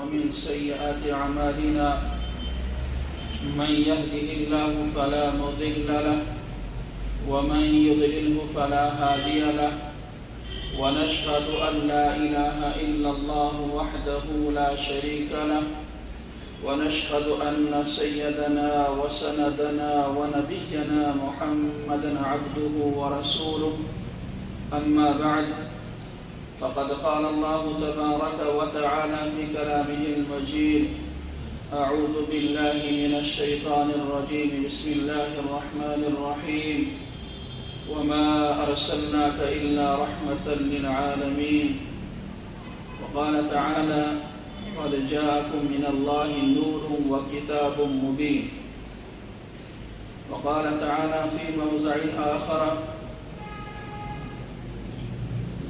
ومن سيئات أعمالنا من يهده الله فلا مضل له ومن يضلله فلا هادي له ونشهد أن لا إله إلا الله وحده لا شريك له ونشهد أن سيدنا وسندنا ونبينا محمدا عبده ورسوله أما بعد فقد قال الله تبارك وتعالى في كلامه المجيد أعوذ بالله من الشيطان الرجيم بسم الله الرحمن الرحيم وما أرسلناك إلا رحمة للعالمين وقال تعالى قد جاءكم من الله نور وكتاب مبين وقال تعالى في موضع آخر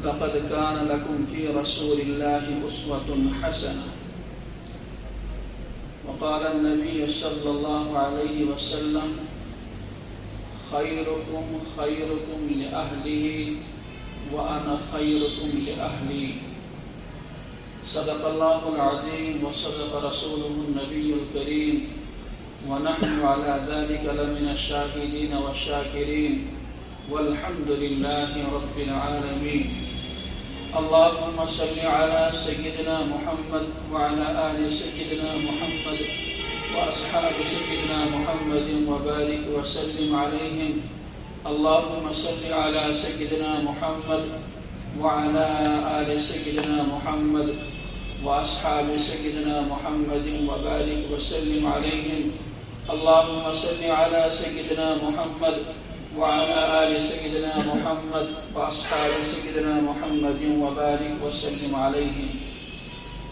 لقد كان لكم في رسول الله أسوة حسنة وقال النبي صلى الله عليه وسلم خيركم خيركم لأهله وأنا خيركم لأهلي صدق الله العظيم وصدق رسوله النبي الكريم ونحن على ذلك لمن الشاهدين والشاكرين والحمد لله رب العالمين اللهم صل على سيدنا محمد وعلى آل سيدنا محمد وأصحاب سيدنا محمد وبارك وسلم عليهم اللهم صل على سيدنا محمد وعلى آل سيدنا محمد وأصحاب سيدنا محمد وبارك وسلم عليهم اللهم صل على سيدنا محمد وعلى آل سيدنا محمد وأصحاب سيدنا محمد وبارك وسلم عليهم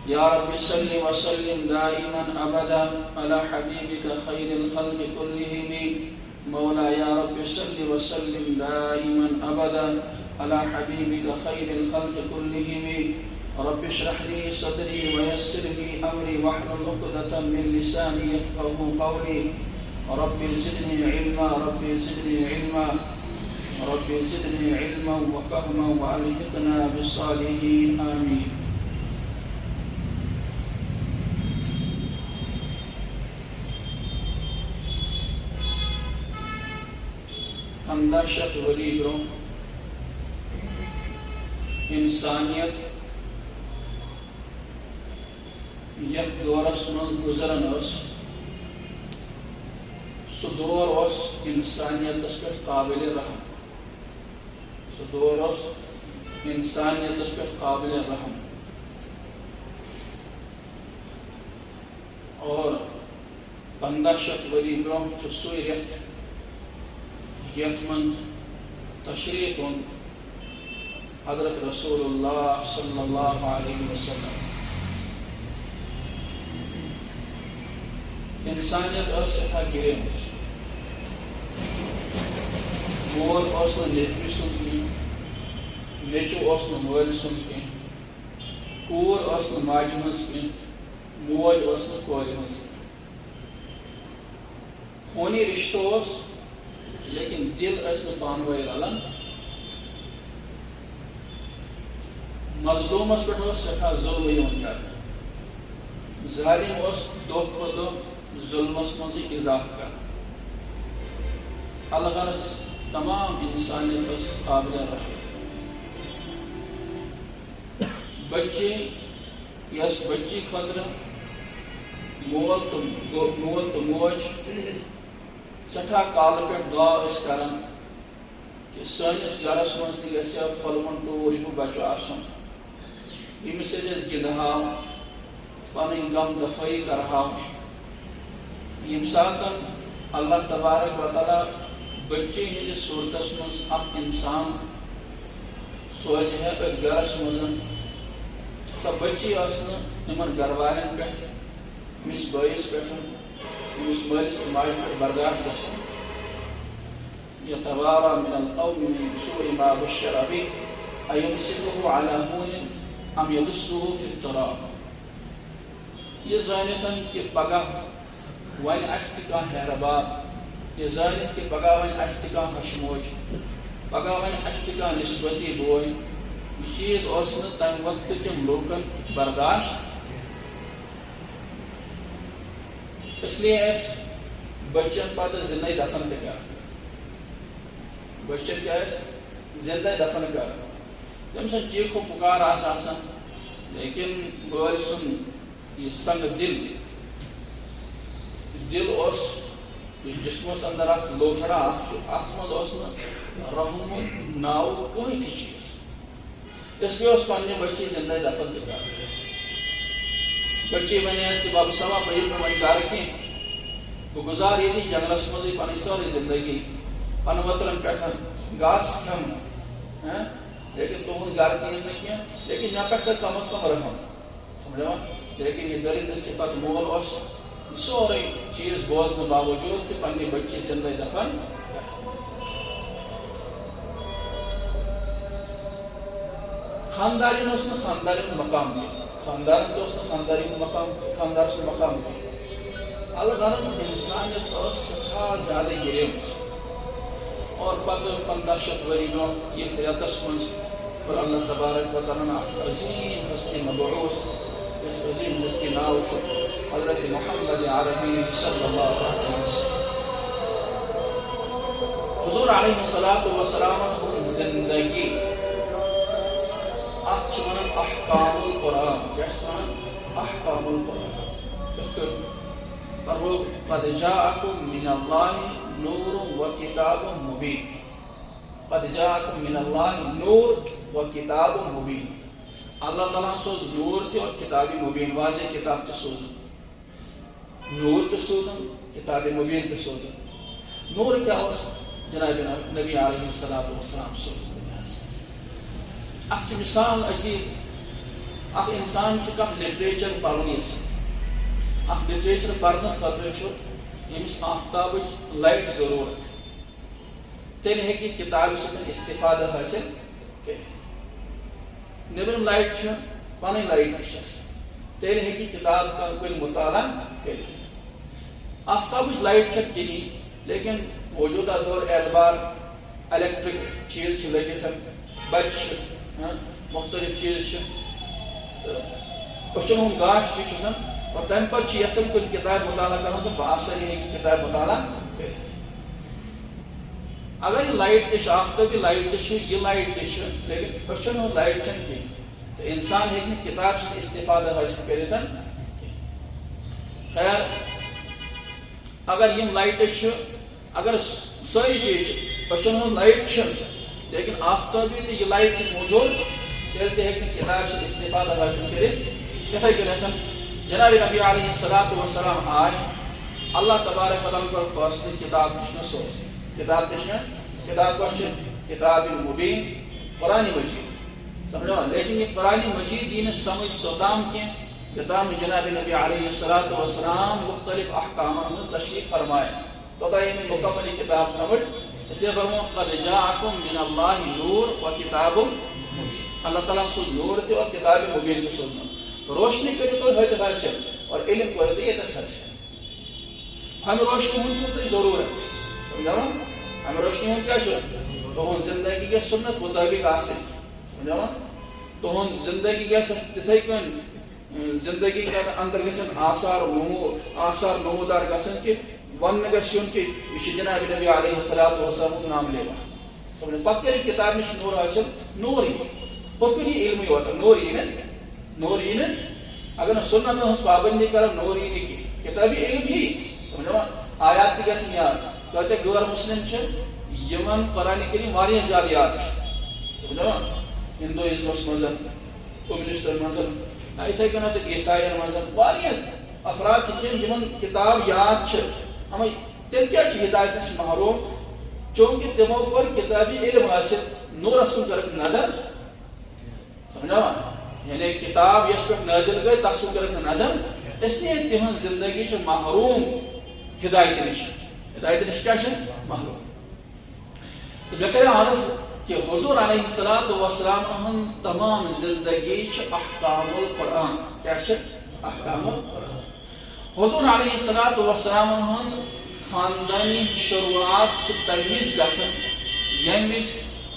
يا رب صل وسلم دائما أبدا على حبيبك خير الخلق كلهم مولا يا رب صل وسلم دائما أبدا على حبيبك خير الخلق كلهم رب اشرح لي صدري ويسر لي أمري واحلل عقدة من لساني يفقهوا قولي رب زدني علما رب زدني علما رب زدني علما وفهما وألحقنا بالصالحين آمين پندہ شت ؤری برونٛہہ انسانیت یتھ دورس منٛز گُزران ٲس سُہ دور اوس انسانیتس پٮ۪ٹھ قابل رحم سُہ دور اوس انسانیتس پٮ۪ٹھ قابل رحم اور 1500 ؤری برونٛہہ چھُ سُے رٮ۪تھ یتھ منٛز تشریف اوٚن حضرت رسول اللہ صلی اللہ علیہ وسلم انسانیت ٲس سٮ۪ٹھاہ گِریمٕژ مول اوس نہٕ نیٚچوِ سُنٛد کینٛہہ نیٚچوٗ اوس نہٕ مٲلۍ سُنٛد کینٛہہ کوٗر ٲس نہٕ ماجہِ ہٕنٛز کینٛہہ موج ٲس نہٕ کورِ ہٕنٛز کینٛہہ خوٗنی رِشتہٕ اوس لیکن دل ٲسۍ نہٕ پانہٕ ؤنۍ رلان مظلوٗمس پٮ۪ٹھ اوس سٮ۪ٹھاہ ظُلم یِوان کرنہٕ ظٲلِم اوس دۄہ کھۄتہٕ دۄہ ظُلمس منٛزٕے اضافہٕ کران الغرض تمام انسانیت ٲس قابل رحم بچی یۄس بچی خٲطرٕ مول تہٕ موج سٮ۪ٹھاہ کالہٕ پٮ۪ٹھ دعا ٲسۍ کران کہ سٲنِس گرس منٛز تہِ گژھِ ہا پھۄلوُن ٹوٗر ہیوٗ بچہٕ آسُن ییٚمِس سۭتۍ أسۍ گِنٛدہاو پنٕنۍ غم دفٲیی کرہاو ییٚمہِ ساتہٕ اللہ تبارک وتعالیٰ بچی ہٕنٛدِس صوٗرتس منٛز اکھ اِنسان سوزِ ہے أتھۍ گرس منٛز سۄ بچی ٲس نہٕ یِمن گرٕ والٮ۪ن پٮ۪ٹھ أمِس بٲیِس پٮ۪ٹھ أمِس مٲلِس تہٕ ماجہِ پٮ۪ٹھ برداشت گژھان يتوارى من القوم من سوء ما بشر به أيمسكه على هون أم يدسه في التراب یہ زانتن کہ پگہ ون اسہِ تہِ کانٛہہ ہیرٕباب یہ زانِتھ کہ پگہ ون اسہِ تہِ کانٛہہ ہشموج پگہ ون اسہِ تہِ کانٛہہ نسبتی بوے یہ چیز اوس نہٕ تمہِ وقتہٕ کٮ۪ن لوٗکن برداشت اس لیے اس بچن پتہ زندہ دفن تہ کر بچن کیا زندہ دفن کر تم سن چیخو پکار آسان لیکن مول سن یہ سنگ دل اس جسمس اندر اخ لوتھڑا ات مز رحمت ناو کہیں تہ چیز اس لیے اس پنہ بچی زندہ دفن تہ کر بچی ون بابا صبا بہ وی گھر کی بہ گزار یہ جنگلس مزے پن ساری زندگی پن وترن پہ گاس کھم لیکن تہد گھر کہین نا کی لیکن مے پہ کر کم از کم رحم سمجھا لیکن یہ درند صفت مول اس سورے چیز بوزن باوجود تہ پنہ بچی زندہ دفن خاندارین اس نے خاندارین مقام تہ خاندارن دوست خاندارین مقام خاندار سے مقام تہ الغرض انسانیت سٹھا زیادہ گریم اور پتہ 1500 ؤری برو یہ رتس مز اور اللہ تبارک و تعالیٰ عظیم ہستی مبعوث اس عظیم ہستی ناو حضرت محمد عربی صلی اللہ علیہ وسلم حضور علیہ السلام زندگی اتھان احکام القرآن کیا احکام القرآن فرمو قد جاءکم من اللہ نور و کتاب مبین قد جاءکم من اللہ نور و کتاب مبین اللہ تعالیٰ سوز نور تہ اور کتاب مبین واضح کتاب تہ سوزن نور تہ سوزن کتاب مبین تہ سوزن نور کیا اس جناب نبی علیہ السلام سوزن اخ مثال عجیب اخ انسان کم لٹریچر پرن یس اخ لٹریچر پرن خاطر یمس آفتاب لائٹ ضرورت تیل ہیکہ کتاب ستن استفادہ حاصل کرت نیبرم لائٹ پن لائٹ تس تیل ہیکہ کتاب کن مطالعہ کرت آفتاب لائٹ کہین لیکن موجودہ دور اعتبار الیکٹرک چیز لگت بچ مختلف چیز أچھن ہند گاش تشان اور تمہ پتہ یژھان کن کتاب مطالعہ کرن تو بآسانی ہیکہ کتاب مطالعہ کرت اگر یہ لائٹ تہ آفتابی لائٹ تہ یہ لائٹ تہ لیکن أچھن ہند لائٹ چھن کہین تو انسان ہیکہ کتاب سے استفادہ حاصل کرت خیر اگر یم لائٹ اگر ساری چیز أچھن ہند لائٹ لیکن آفتابی تو یہ لائٹ موجود تیل تہ ہیکہ کتاب سے استفادہ حاصل کرت اتھے کن جناب نبی علیہ السلام آئے اللہ تبارک و تعالیٰ کور فاصلہ کتاب تش سوز کتاب تش کتاب کس کتاب مبین قرآن مجید سمجھو لیکن یہ قرآن مجید یہ سمجھ توتام کی توتام جناب نبی علیہ السلام مختلف احکام مز تشریف فرمائے توتا یہ مکمل کتاب سمجھ اس لیے فرمو قد جاءکم من اللہ نور و کتاب مبین اللہ تعالیٰ سوز نور تہ اور کتاب مبین تہ سوزن روشنی کرو تو حیث حاصل اور علم کرو تو یہ حاصل ہمیں روشنی ہوں تو ضرورت سمجھا ہمیں روشنی ہوں کیا تو زندگی کے سنت مطابق آسن سمجھا تو زندگی کے تتھے کن زندگی کے اندر گھن آثار نمودار گھن کہ ون گھن کہ یہ جناب نبی علیہ السلام نام لیوا سمجھا پتہ کر کتاب نش نور حاصل نور یہ ہت کن یہ علم ہوتا نور یہ نور یہ اگر سنت ہز پابندی کر نور یہ کی کتابی علم ہی سمجھا آیات تہ گھن یاد کہتے غیر مسلم یمن قرآن کریم واریاہ زیادہ یاد سمجھا ہندوازمس مز کمیونسٹن مز اتھے کن عیسائین مز واریاہ افراد یمن کتاب یاد ہم تیل کیا ہدایت نش محروم چونکہ تمو کور کتابی علم حاصل نورس کن کرک نظر سمجھا یعنی کتاب یس پہ نازل گئی تس کن کرک نظر اس لیے تہذ زندگی محروم ہدایت نش کیا محروم تو مے کر عرض کہ حضور علیہ السلام تمام زندگی احکام القرآن کیا احکام القرآن حضور علیہ السلام خاندانی شروعات تمیز گھن یمس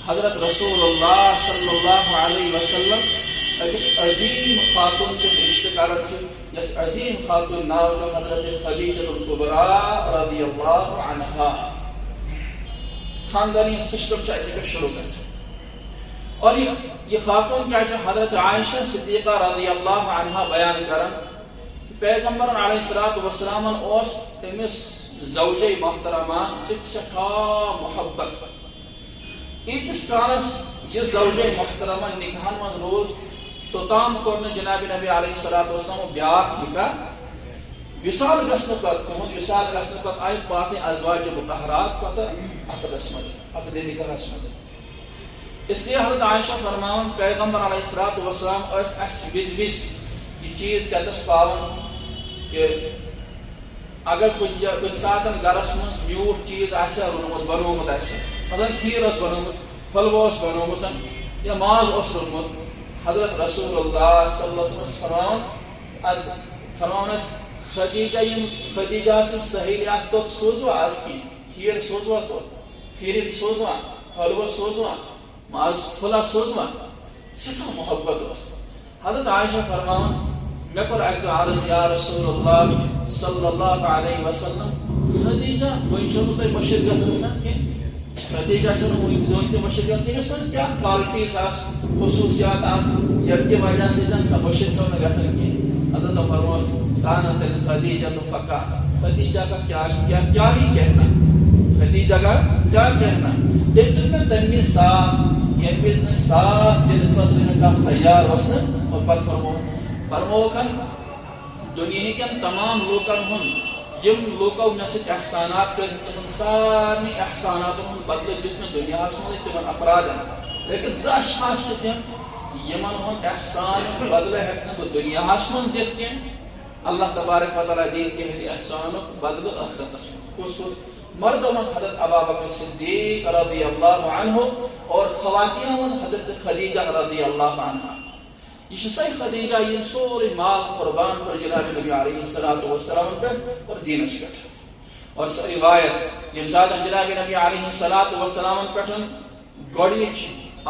حضرت رسول اللہ صلی اللہ علیہ وسلم اکس عظیم خاتون سے رشتہ کران یس عظیم خاتون ناو جو حضرت خدیجہ الکبریٰ رضی اللہ عنہا خاندانی سسٹم اتنے شروع گژھان اور یہ خاتون کیا حضرت عائشہ صدیقہ رضی اللہ عنہا بیان کران کہ پیغمبر علیہ الصلوۃ والسلام اوس تمس زوجہ محترمہ سٹھا محبت ایتس کالس یہ زوجہ محترمہ نکاحن مز روز توتام کور جناب نبی علیہ الصلوۃ والسلام بیاکھ نکاح وصال گژھنہٕ پتہٕ تہنٛد وصال گژھنہٕ پتہٕ آیہِ باقٕے ازواج مطہرات پتہٕ عقدس منٛز عقدِ نکاحس منٛز اس لیے حضرت عائشہ فرماون پیغمبر علیہ الصلوۃ والسلام ٲسۍ اَسہِ وِزِ وِزِ یہ چیز چتس پاون کہ اگر کُنہِ ساتہٕ گرس منٛز میوٗٹھ چیز آسہِ روٚنمُت بنومُت آسہِ مثلاً کھیٖر ٲس بنومُت حلوٕ اوس بنومُت یا ماز اوس روٚنمُت حضرت رسول اللہ صلی اللہ علیہ وسلم فرماون اَسہِ خدیجہ سٕنٛز سہیلی آسہِ توٚت سوٗزوا آز کینٛہہ کھیٖر سوٗزوا توٚت پھِرِن سوٗزوا حلوٕ سوٗزوا ماز پھولا سوٗزوا سٮ۪ٹھاہ محبت اوس حضرت عائشہ فرماون مےٚ کوٚر اکہِ دۄہ عرض یا رسول اللہ صلی اللہ علیہ وسلم خدیجہ وۄنۍ چھو نہٕ تۄہہِ مٔشِد گژھان کینٛہہ خدیجہ چھنہٕ وٕنۍ تہِ مٔشِد گژھان تٔمِس منٛز کیٛاہ کالٹیٖز آسہٕ خصوٗصیات آسہٕ ییٚمہِ کہِ وجہ سۭتۍ سۄ مٔشِد چھو نہٕ گژھان کینٛہہ حضرت فرموس کانت خدیجہ تو فکان خدیجہ کا کیا ہی کہنا خدیجہ کا کیا کہنا تٔمۍ دیُت مےٚ تَمہِ وِزِ ساتھ ییٚمہِ وِزِ نہٕ ساتھ دِنہٕ خٲطرٕ نہٕ کانٛہہ تیار اوس نہٕ پتہٕ فرموکھن دُنیہکٮ۪ن تمام لوٗکن ہُنٛد یِم لوٗکو مےٚ سۭتۍ احسانات کٔرۍ تِمن سارنٕے احساناتن ہُنٛد بدلہٕ دیُت مےٚ دُنیاہس منٛزٕے تِمن افرادن لیکن زٕ اشخاص چھِ تِم یِمن ہُنٛد احسان بدلہٕ ہٮ۪کہٕ نہٕ بہٕ دُنیاہس منٛز دِتھ کینٛہہ اللہ تبارک و تعالیٰ دِیہِ تِہنٛدِ احسانُک بدلہٕ ٲخرتس منٛز کُس مردوں منٛز حضرت ابوبکر صدیق رضی اللہ عنہ اور خواتینوں منٛز حضرت خدیجہ رضی اللہ عنہا یہ چھِ سۄے خدیجہ یِم سورُے مال قربان کوٚر جناب نبی علیہ الصلوۃ والسلام پٮ۪ٹھ اور دیٖنس پٮ۪ٹھ اور سۄ روایت ییٚمہِ ساتہٕ جناب نبی علیہ الصلوۃ والسلام پٮ۪ٹھ گۄڈنِچ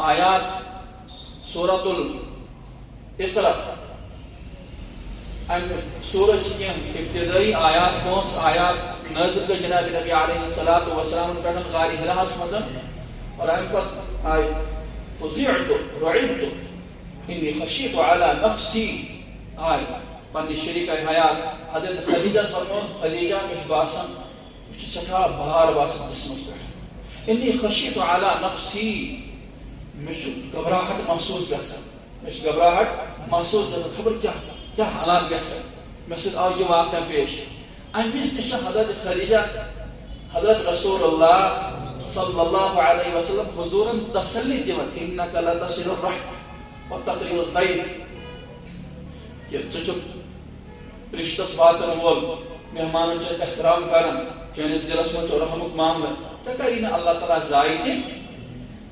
آیات سورۃ الاقرا امہِ سورج کینٛہہ ابتدٲئی آیات 5 آیات نٲزِل گٔے جناب نبی علیہ الصلوۃ والسلام پٮ۪ٹھ غارِ حِراہس منٛز اور امہِ پتہٕ آیہِ فُزِعتُ رُعِبتُ انی خشیت علی نفسی آئی پننہِ شریٖکہ حیات حضرت خدیجہس فرمون خدیجہ مےٚ چھُ باسان مےٚ چھُ سٮ۪ٹھاہ بار باسان جسمس پٮ۪ٹھ انی خشیت علی نفسی مےٚ چھُ گھبراہٹ محسوٗس گژھان مےٚ چھُ گھبراہٹ محسوٗس گژھان خبر کیٛاہ حالات گژھن مےٚ سۭتۍ آو یہِ واقعہ پیش امہِ وِزِ تہِ چھِ حضرت خدیجہ حضرت رسول اللہ صلی اللہ علیہ وسلم حضوٗرن تسلی دِوان انک لتصل الرحم وتقری الضیف کہ ژٕ چھُکھ رشتس واتن وول مہمانن چھُ احترام کران چٲنِس دلس منٛز چھُ رحمُک معاملہٕ ژےٚ کری نہٕ اللہ تعالیٰ ضایہِ کینٛہہ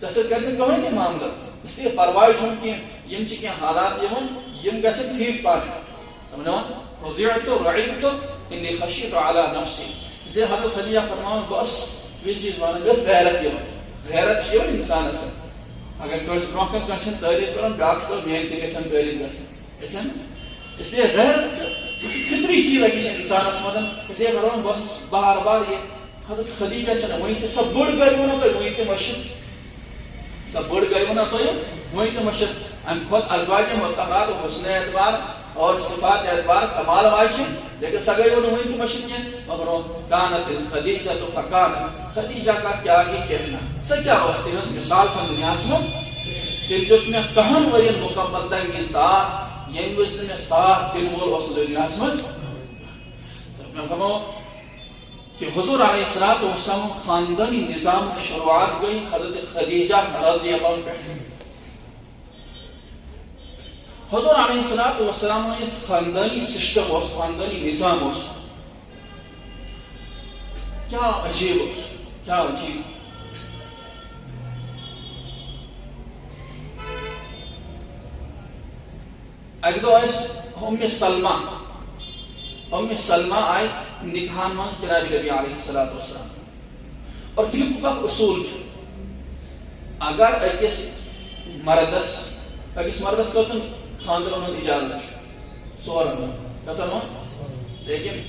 ژےٚ سۭتۍ کرِ نہٕ کٕہٕنۍ تہِ معاملہٕ اس لیے پرواے چھُنہٕ کینٛہہ یِم چھِ کینٛہہ حالات یِوان یِم گژھن ٹھیٖک پٲٹھۍ سمجھان فُزِعتُ رُعِبتُ انی خشیت علی نفسی اس لیے حضرت خدیجہ فرماوان بہٕ ٲسٕس وِزِ وِزِ ونان مےٚ ٲس غیرت یِوان غیرت چھِ یِوان انسانس اگر کٲنٛسہِ برونٛہہ کَنہِ کٲنٛسہِ ہٕنٛز تعریٖف کران بیٛاکھ چھُ میٲنۍ تہِ گژھن تعریٖف گژھٕنۍ اس لیے غیرت چھِ یہِ چھُ فطری چیٖز أکِس انسانس منٛز اس لیے فرماوان بہٕ ٲسٕس بار بار یہِ حضرت خدیجہ چھنہٕ وٕنہِ تہِ سۄ بٔڑ گٔے ووٚنو تۄہہِ وٕنہِ تہِ مٔشِد سۄ بٔڑ گٔے ووٚنو تۄہہِ وٕنہِ تہِ مٔشِد امہِ کھۄتہٕ ازواجِ مطہرات حُسنِ اعتبار اور صفات اعتبار کمال واجہِ لیکن سۄ گٔے ووٚنہٕ وٕنہِ تہِ مٔشِد کینٛہہ مگر کانت الخدیجہ تو فکانت خدیجہ کا کیا ہی کہنا سۄ کیٛاہ ٲس تِہنٛز مِثال چھےٚ دُنیاہس منٛز تٔمۍ دیُت مےٚ 10 ؤرین مُکمل تمہِ وِزِ ساتھ ییٚمہِ وِزِ نہٕ مےٚ ساتھ دِنہٕ وول اوس نہٕ دُنیاہس منٛز تہٕ مےٚ فرمو کہ حضور علیہ الصلوۃ والسلام خاندانی نظام شروعات گئی حضرت خدیجہ رضی اللہ عنہ پٮ۪ٹھ حضور علیہ الصلوۃ والسلام یُس خاندانی سسٹم اوس خاندانی نظام اوس کیٛاہ عجیٖب اوس کیٛاہ عجیٖب اکہِ دۄہ ٲسۍ ام سلمہ آئی نکاحن منٛز جناب نبی علیہ الصلوۃ والسلام اور فقہُک اکھ اصوٗل چھُ اگر أکِس مردس کٔژن خاندرن ہُنٛد اِجازت چھُ 4 لیکن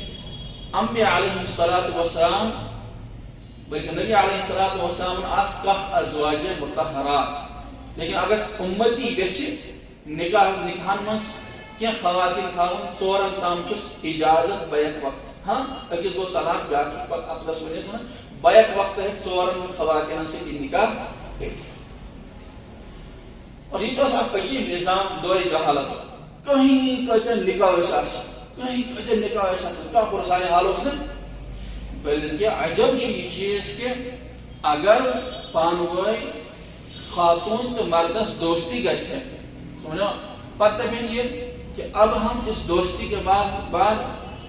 انبیاء علیہ الصلوۃ والسلام بلکہ نبی علیہ الصلوۃ والسلام آس کاہ ازواج مطہرات لیکن اگر امتی گژھِ نکاحن مز کی خواتین تھاون ژورن تام چھس اجازت بیک وقت ہاں اکس گو طلاق بیاکھ عقدس ونت بیک وقت ہے ژورن خواتین سے نکاح اور یہ تو اک عجیب نظام دور جہالت کہیں کتن نکاح کہیں کتن نکاح کیا پرسانی حال اس نے بلکہ عجب یہ چیز کہ اگر پانوئی خاتون تو مردس دوستی گھے سمجھو پتہ دپن یہ کہ اب ہم اس دوستی کے بعد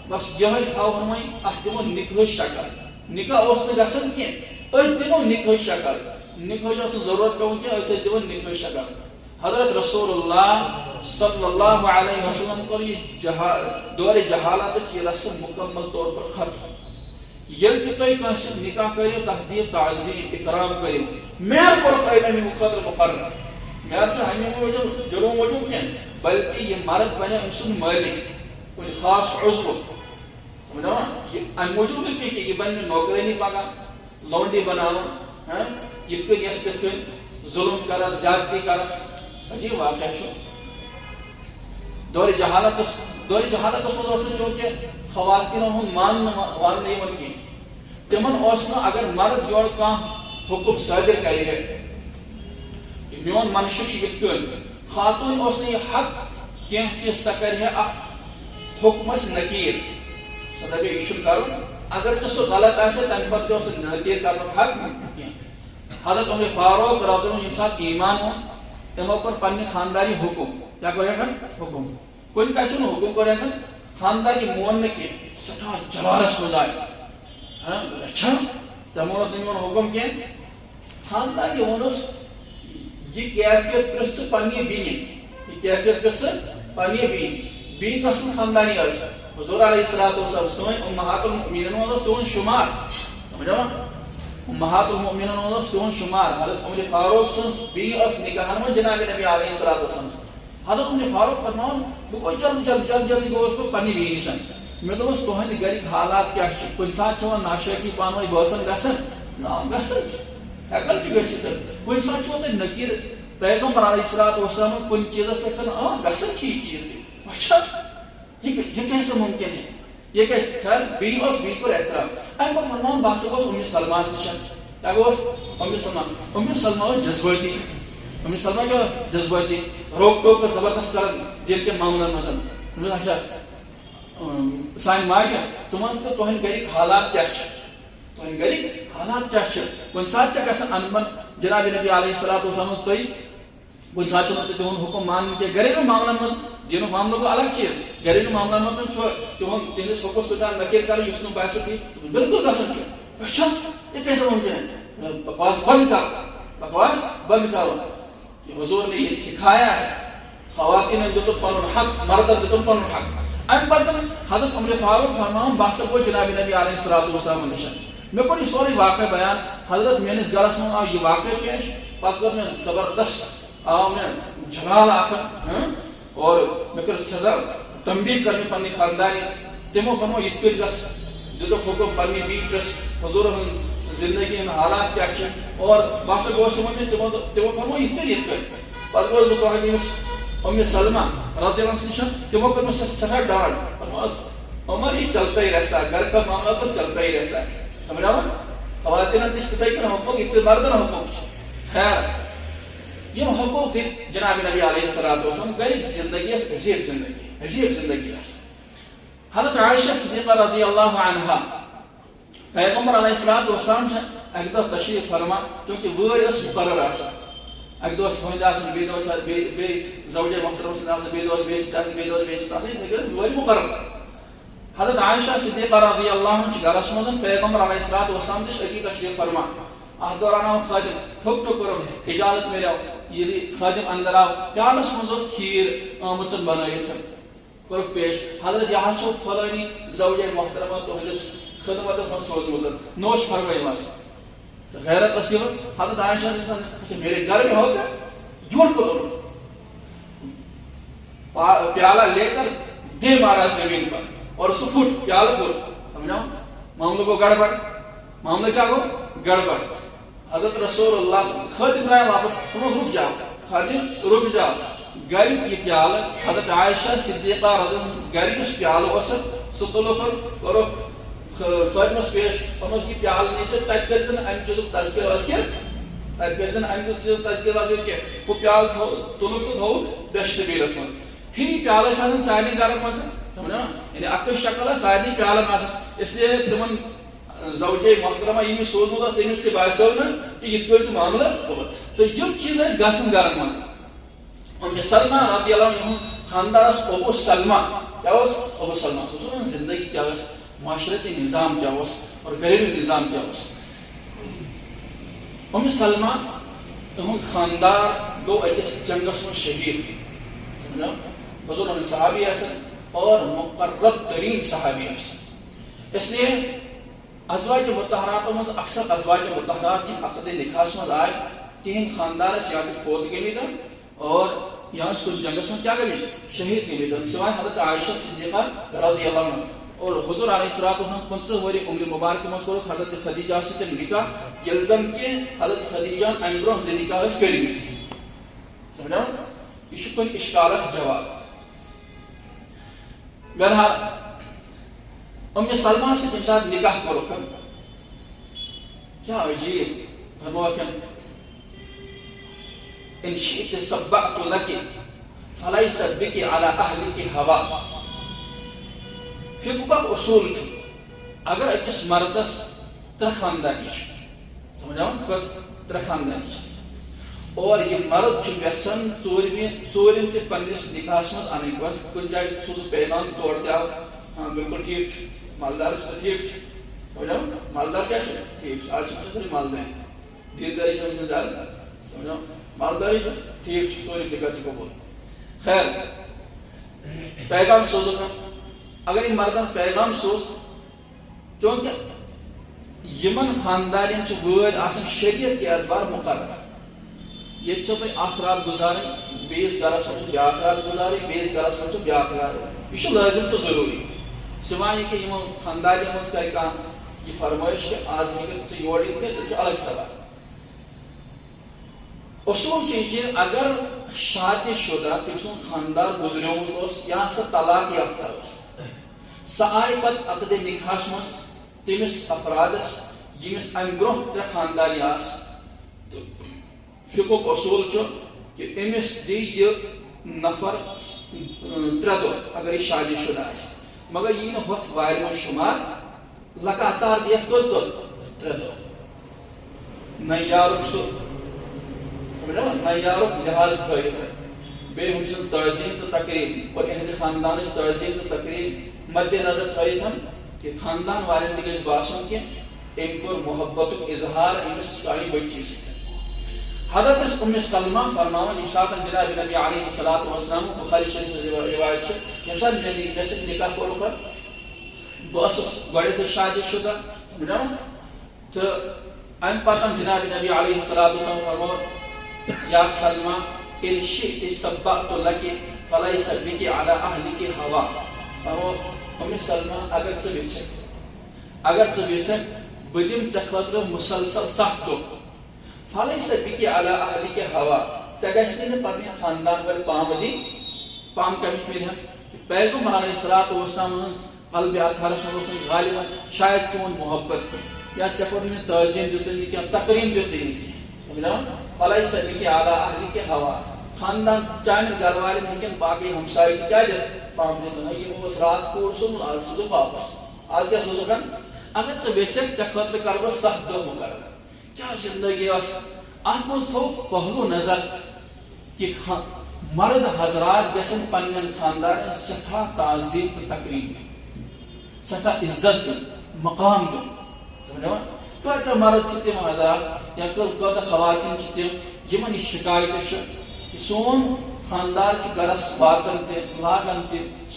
بس یہ تھو ہم ات دمو نکاح شکل نکاح اس نے گھن کی دمو نکاح شکل نکاح ضرورت پیون کی ات دمو نکاح شکل حضرت رسول اللہ صلی اللہ علیہ وسلم کو یہ دور جہالت یہ رسم مکمل طور پر ختم یل تھی کنس نکاح کرو تصدیق تعظیم اکرام کرو مہر کورک امہ خاطر مقرر مہر ہمیں موجود جرم موجود کی بلکہ یہ مرد بنے ام سن مالک کن خاص عضو سمجھو یہ ام موجود کہ یہ بن نوکرانی پگہ لونڈی بنانا یہ کن یس کن ظلم کرس زیادتی کرس عجیب واقعہ دور جہالتس مز چونکہ خواتین ہند مان کی تمن اگر مرد یور کان حکم صادر کرے ہے کہ میون منشہ یہ خاتون یہ حق کی سہ کر ات حکمس نکیر سہ دپے یہ کرن اگر تو سہ غلط آسے تمہ پتہ نکیر کرن حق کی حضرت عمر فاروق رضی اللہ عنہ یم سات ایمان اون تمو کور پنہ خاندانی حکم کیا کر حکم کن کتھ حکم کر خاندانی مون کی سٹھا جلالس مز آئے اچھا ژے مونس میون حکم کی خاندانی ونس یہ کیفیت پرس پنہ بین یہ کیفیت پرس پنہ بین قسم خاندانی حضور علیہ الصلوۃ والسلام سن امہات المؤمنین ونس تون شمار سمجھا امہات المؤمنین ونس تون شمار حضرت عمر فاروق سن بی اس نکاحن میں جناب نبی علیہ الصلوۃ والسلام حضرت عمر فاروق فرمان بہ جلدی گوس بہ پنہ بی نش مے دوس تہند گرک حالات کیا کن سات ناشاکی پانوی باسن گھن گھن ہیکن گھت کن سات تھی نکیر پیغمبر علیہ الصلوۃ والسلام کن چیزس پہ گھن یہ چیز تھی اچھا یہ کیسے ممکن ہے یہ کیسے خیر بی بالکل احترام ام پہ فرمان بہ سا گوس ام سلمہ نشن کیا گوس ام سلمہ جذباتی ام سلمہ کیا جذباتی روک ٹوک زبردست کر دل کے معاملن مز اچھا سان ماجہ ثہ ون تو تہند گرک حالات کیا تہند گرک حالات کیا کن سات گھن انبن جناب نبی علیہ الصلوۃ والسلام تھی کن سات تہد حکم مان کی گھریلو معاملن مز دینک معاملہ گو الگ چیز گھریلو معاملن مز تہندس حکمس کچھ نکیر کر اس باسو کہ بالکل گھن اچھا یہ کیسے ممکن ہے بکواس بند کرو حضور نے یہ سکھایا ہے خواتین دتن پن حق مردن دتن پن حق ام پتہ حضرت عمر فاروق فرمان بہ سا گو جناب نبی علیہ الصلوۃ والسلام نشن مے کور یہ سورے واقعہ بیان حضرت میانس گرس من آو یہ واقعہ پیش پتہ کر میں زبردست آو میں جلال اور میں کر صدا تنبیہ کرنے پنہ خاندانی تمو فرمو یہ کر گس دتک حکم پنہ بی پرس حضور زندگی ہند حالات کیا اور بہ سا گوس تمو فرمو یہ کر پتہ گوس بہ تہندس ام سلمہ رضی اللہ عنہ نشن تمو کر میں سٹھا ڈانٹ فرماس عمر یہ چلتا ہی رہتا ہے گھر کا معاملہ تو چلتا ہی رہتا ہے سمجھا خواتین تش تھی حقوق یہ مردن حقوق خیر یہ حقوق دت جناب نبی علیہ الصلوۃ والسلام گرک زندگی عجیب زندگی حضرت عائشہ صدیقہ رضی اللہ عنہا پیغمبر علیہ الصلوۃ والسلام اک دہ تشریف فرما چونکہ وٲرۍ ٲس مقرر آسان اک دہ ہند بی زوجہ محترم سن بی وٲرۍ مقرر حضرت عائشہ صدیقہ رضی اللہ عنہ گرس مز پیغمبر علیہ الصلوۃ والسلام دش اکی تشریف فرما ات دوران آو خادم تھوک کورم اجازت ملیو یہ خادم اندر آو پیالس مز کھیر آمت بنائت کورک پیش حضرت یہ فلانی زوجہ محترمہ تہندس خدمتس من سوزمت نوش فرمائیمس غیرت رسیل حضرت عائشہ اچھا میرے گھر میں ہوگا جھوٹ کو پیالہ لے کر دے مارا زمین پر اور اس پھٹ پیالہ پھٹ. سمجھا معاملہ کو گڑبڑ. معاملہ کیا گو گڑبڑ. حضرت رسول اللہ خادم درائے واپس. رک جاؤ خادم رک جاؤ. گھرک یہ پیالہ حضرت عائشہ صدیقہ رضی اللہ گھرک اس پیالہ اس سہ تلو کرو خادمس پیش پنس یہ پیالہ نہیں سے تک کرزن ام چیزک تذکر وذکر تک کرزن ام چیزک تذکر وذکر کہ وہ پیالہ تلک تو تھوک ڈسٹبینس من. ہی پیالہ آسان سارے گھرن مز. سمجھا یعنی اک شکل سارے پیالہ آسان. اس لیے تمن زوجے محترمہ یمس سوزمت تمس تہ باسیو نا کہ یہ پہ معاملہ بہت. تو یم چیز گھن گھرن مز. ام سلمہ رضی اللہ عنہ خاندانس ابو سلمہ کیا ابو سلمہ زندگی کیا معاشرتی نظام کیا اور گھریلو نظام کیا. ام سلمہ تہد خاندان گو اکس جنگس من شہید. سمجھا حضور صحابی اور مقرب ترین صحابی. اس لیے ازواج مطہرات مز اکثر ازواج مطہرات یم عقد نکاح مز آئے تہند خاندانس یا فوت گمت اور یا کن جنگس میں کیا گئی شہید گمت سوائے حضرت عائشہ صدیقہ رضی اللہ عنہ. اور حضور علیہ الصلوۃ والسلام 15 وری عمر مبارک مز کور حضرت خدیجہ ست نکاح یلزم کہ حضرت خدیجہ ام برہ ز نکاح کڑمت. سمجھا یہ کن اشکالس جواب. بہرحال ام سلمہ سے ساتھ نکاح کورک کیا عجیب فرمایا ان شئت سبعت لك فليس بك على اهلك هوى. فقہ اصول اگر اکس مردس تر خاندانی سمجھا کس تر خاندانی اور یہ مرد یسان ژورم تہ پنس نکاحس مز ان بس کن جائے سوز پیغام توڑ دو. ہاں بالکل ٹھیک مالدار تو ٹھیک سمجھا مالدار کیا ٹھیک آج صرف مالداری دینداری زیادہ. سمجھا مالداری ٹھیک ژورم نکاح قبول. خیر پیغام سوزن اگر یہ مردن پیغام سوز چونکہ یمن خاندارین وٲرۍ آسان شریعت کے اعتبار مقرر. یہ تھی اخ رات گزارن بیس گرس من بیاکھ رات گزارن بیس گرس من بیاکھ رات. یہ لازم تو ضروری سوائے کہ خاندارین مز کر یہ فرمائش کہ آج ہیکہ یور یتھ تیل الگ سوال. اصول چیز اگر شادی شدہ تم سن خاندار گزریومت یا سا طلاق یافتہ سہ آئی پتہ عقد نکاحس مز تمس افرادس یمس ام برہ ترے خاندار آس. تو فقہ اصول کہ امس دی یہ نفر 3 دہ اگر یہ شادی شدہ آس مگر یہ ہوت وار من شمار لگاتار دیس کس دہ 3 دہ. نیارک سہ سمجھا نیارک لحاظ تھوت بی ہم سن تعظیم تو تقریب اور اہل خاندان تعظیم تو تقریب مد نظر تھوت کہ خاندان والن تہ گژھِ باسُن کہ ام کور محبت اظہار امس ساری بچی ست. حضرت ام سلمہ فرماون یم سات جناب نبی علیہ الصلوۃ والسلام بخاری شریف روایت یم سات نبی مے سۭتۍ نکاح کوٚرُکھ بہٕ ٲسٕس گۄڈٮ۪تھٕے شادی شدہ. سمجھا تو ام پتہٕ جناب نبی علیہ الصلوۃ والسلام فرماون یا سلمہ ان شئت سبعت لك فليس بك على اهلك هوى. ام سلمہ اگر ژٕ یژھکھ بہٕ دِمہٕ ژےٚ خٲطرٕ مسلسل 7 دۄہ فليس بك على اهلك هوى. ژےٚ گژھِ نہٕ پنٕنۍ خاندان وٲلۍ پام دِنۍ. پام کٔمِس مِلہِ ہا پیغمبر علیہ الصلوۃ والسلام قلب اطہرس منٛز اوس غالباً شاید چون محبت کینٛہہ یا ژےٚ کوٚر نہٕ تعظیٖم دیُتُے نہٕ کینٛہہ تقریٖم دیُتُے نہٕ کینٛہہ. سمجھا فليس بك على اهلك هوى. خاندان چانٮ۪ن گھر والٮ۪ن ہیٚکن باقٕے ہمساے تہِ کیٛاہ دِتھ پام دِتھ. یِمو اوس رات کوٗر سوٗزمُت آز سوٗزُکھ واپس. آز کیٛاہ سوٗزُکھ اگر ژٕ یژھکھ ژےٚ خٲطرٕ کرٕ بہٕ 7 دۄہ مقرر. کیا زندگی ات مز تھو پہلو نظر کہ مرد حضرات گژھن پنن خاندان سٹھا تعظیم تو تقریب سٹھا عزت دن مقام دن. سمجھا کتا مرد تم حضرات یا کتا خواتین تم جمن یہ شکایت کہ سون خاندار گرس واتن لاگن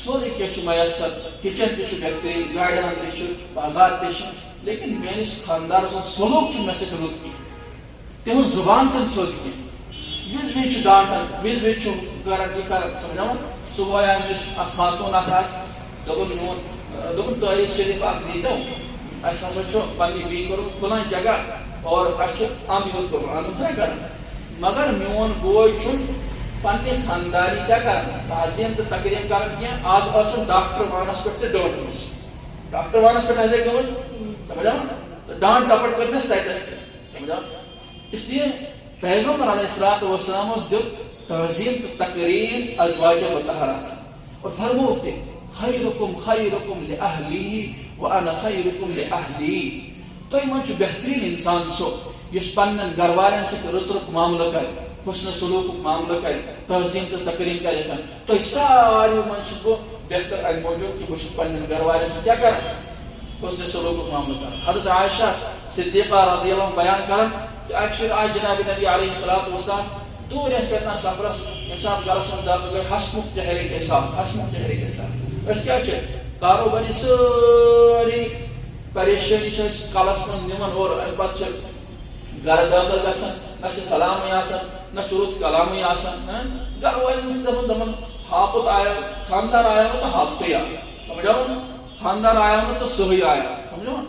سوری کیا میسر کچن تہ بہترین گاڑیاں تہ باغات تہ لیکن میانس خاندار سلوک مے سۭتۍ رُت کینٛہہ تہذ زبان چھنہٕ سیوٚد کینٛہہ. وز ڈانٹان وز کران سمجھا صبح آئی خاتون دوپن تعریف شریف دیتو اس ہسا پنہ بی کور فلان جگہ اور اند ہود کور کران مگر میون بوے پنہ خاندانی کیا کران تعظیم تو تقریب کران کی آز ڈاکٹر وانس پہ ڈانٹمس ڈاکٹر وانس پہ ایسے گمس سمجھا تو ڈانٹ ٹپٹ کرنس تتس سمجھا اس لیے پیغمبر علیہ الصلوۃ والسلام دیت تعظیم تو تقریب ازواج مطہرات اور فرموتے خیرکم خیرکم لأہلی وانا خیرکم لأہلی تو من بہترین انسان سو اس پن گھر والن ست رچ معاملہ کر حسن سلوک معاملہ کر تہذیب تو تقریب کر تو سارے من بہتر ام موجود کہ بہت پن گھر والن ست کیا کر حسن سلوک معاملہ کر حضرت عائشہ صدیقہ رضی اللہ عنہ بیان کرن کہ اکثر آج جناب نبی علیہ الصلوۃ والسلام دور اس کہتا سفرس انسان گھرس من داخل گئے ہسمک چہرے کے ساتھ اس کیا کاروباری ساری پریشانی کلس من نمان اور پتہ گھر داخل گھان نہ سلامی نہ رت کلامی گھر والن دپان ہاپت آیا خاندار آیا تو ہاپتے آیا سمجھا خاندار آیا تو صحیح آیا سمجھا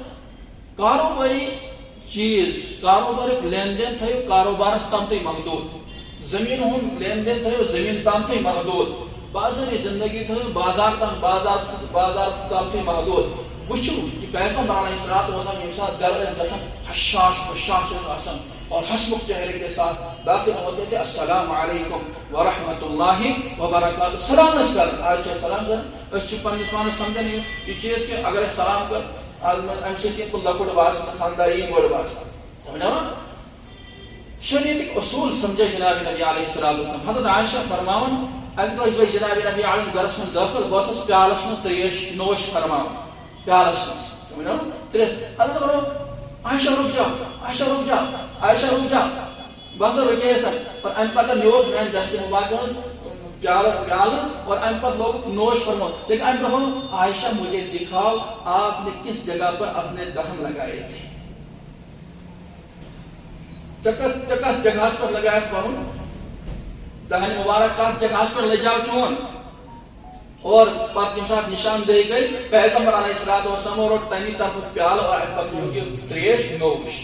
کاروباری چیز کاروبار لین دین تھو کاروبارس تام تھی محدود زمین ہند لین دین تھو زمین تام تھی محدود بازاری زندگی تھو بازار تام بازار تام تھی محدود وچھو کہ پیغمبر علیہ الصلوۃ والسلام یمہ سات گھر گژھان حشاش بشاش آسان اور حسمک چہرے کے ساتھ داخل ہوتے تھے السلام علیکم ورحمۃ اللہ وبرکاتہ سلام کر آج سلام کر پنس پانس سمجھان یہ چیز کہ اگر سلام کر ام سی لکٹ باسان خانداری بڑ باسان سمجھا شریعت اصول سمجھے جناب نبی علیہ الصلوۃ والسلام حضرت عائشہ فرماون اک دہ گئی جناب نبی علیہ گھرس من داخل بہس پیالس من تریش نوش فرماون پیالس من سمجھا حضرت کرو عائشہ رک جاؤ عائشہ رک جاؤ عائشہ رک جاؤ بس رکے سر اور ام پتہ میوت میں دست مبارک پیالہ اور ام پتہ لوگ نوش فرماؤ لیکن ام پر عائشہ مجھے دکھاؤ آپ نے کس جگہ پر اپنے دہن لگائے تھے چکت جگہ پر لگایا پن دہن مبارک کت جگہ پر لے جاؤ چون اور پتہ یم سات نشاندہی گئی پیغمبر علیہ الصلوۃ والسلام اور تمی طرف پیالہ اور ام پتہ تریش نوش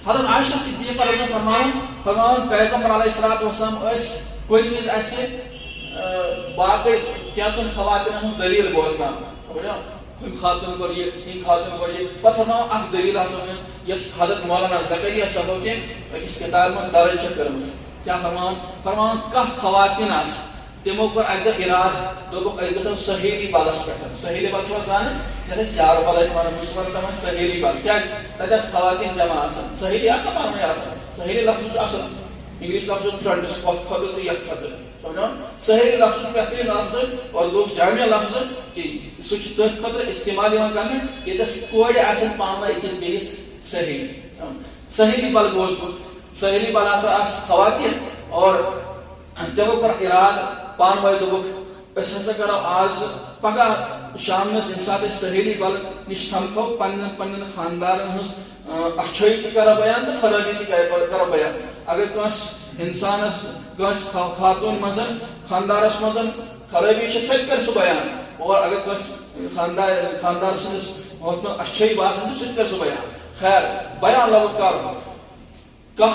حضرت عائشہ صدیقہ رضی اللہ عنہا فرماون پیغمبر علیہ الصلوۃ والسلام اس کوئی وز ایسے باقی کینچن خواتین ہند دلیل بوزنا سمجھا ہم خاتون کر یہ ان خاتون کر یہ پتہ نہ اخ دلیل یس حضرت مولانا زکریا صاحب کے اس کتاب میں درج کرمت کیا فرمان کہ خواتین آس تمو کر اک دہ اراد دوپک اس گژھو سہیلی بالس پہ سہیلی بال چھو زان یس چار بال اس مان مشور تم سہیلی بال کیا تتس خواتین جمع آسان سہیلی آسان پانوی آسان سہیلی لفظ اصل انگلش لفظ فرینڈس خطر تو یت خطر سمجھا سہیلی لفظ بہترین لفظ اور لوگ جامع لفظ کہ سچ تت خطر استعمال کرنے یتس کوڑ آسان پانوی اکس بیس سہیلی سہیلی بال گوس سہیلی بال آس خواتین اور تمو کر اراد پانوی دوپک اس ہسا کرو آز پگہ شامنس یم سات سہیلی بل نش سمکھو پن خاندارن ہز اچھائی تہ کرو بیان تو خرابی تہ کرو بیان اگر کس انسانس کس خاتون مزن خاندارس مزن خرابی سہ کر سہ بیان اور اگر کس خاندار سندس اچھائی باسان تو سہ کر سہ بیان خیر بیان لو کر کہ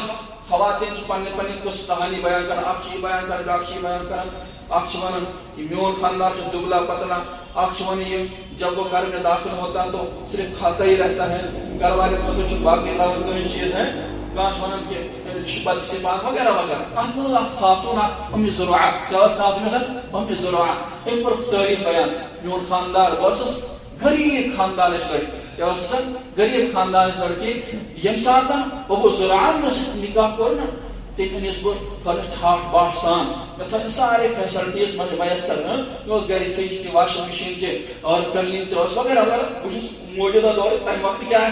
خواتین پنہ کس کہانی بیان کر اخ چی بیان کر باقی چی بیان کر اخ ونان کہ میون خاندار دبلا پتلا اخ ون یہ جب وہ گھر میں داخل ہوتا تو صرف کھاتا ہی رہتا ہے گھر والے خود باقی علاوہ کوئی چیز ہے کانچ ونان کہ بد صفات وغیرہ وغیرہ اتھ من خاتون ام زرعہ کیا نام تم ام زرعہ ام پر تاریخ بیان میون خاندار بس غریب خاندان لڑکی کیا غریب خاندان لڑکی یم سات ابو زرعہ نکاح کور نا تمس بہت ٹھاٹ باٹ سان میں تھو سارے فیسلٹیز میسر مے گھر فریج تہ واشنگ مشین تہ اور فلنگ تہ وغیرہ وغیرہ بہت موجودہ دور تمہ وقت کیا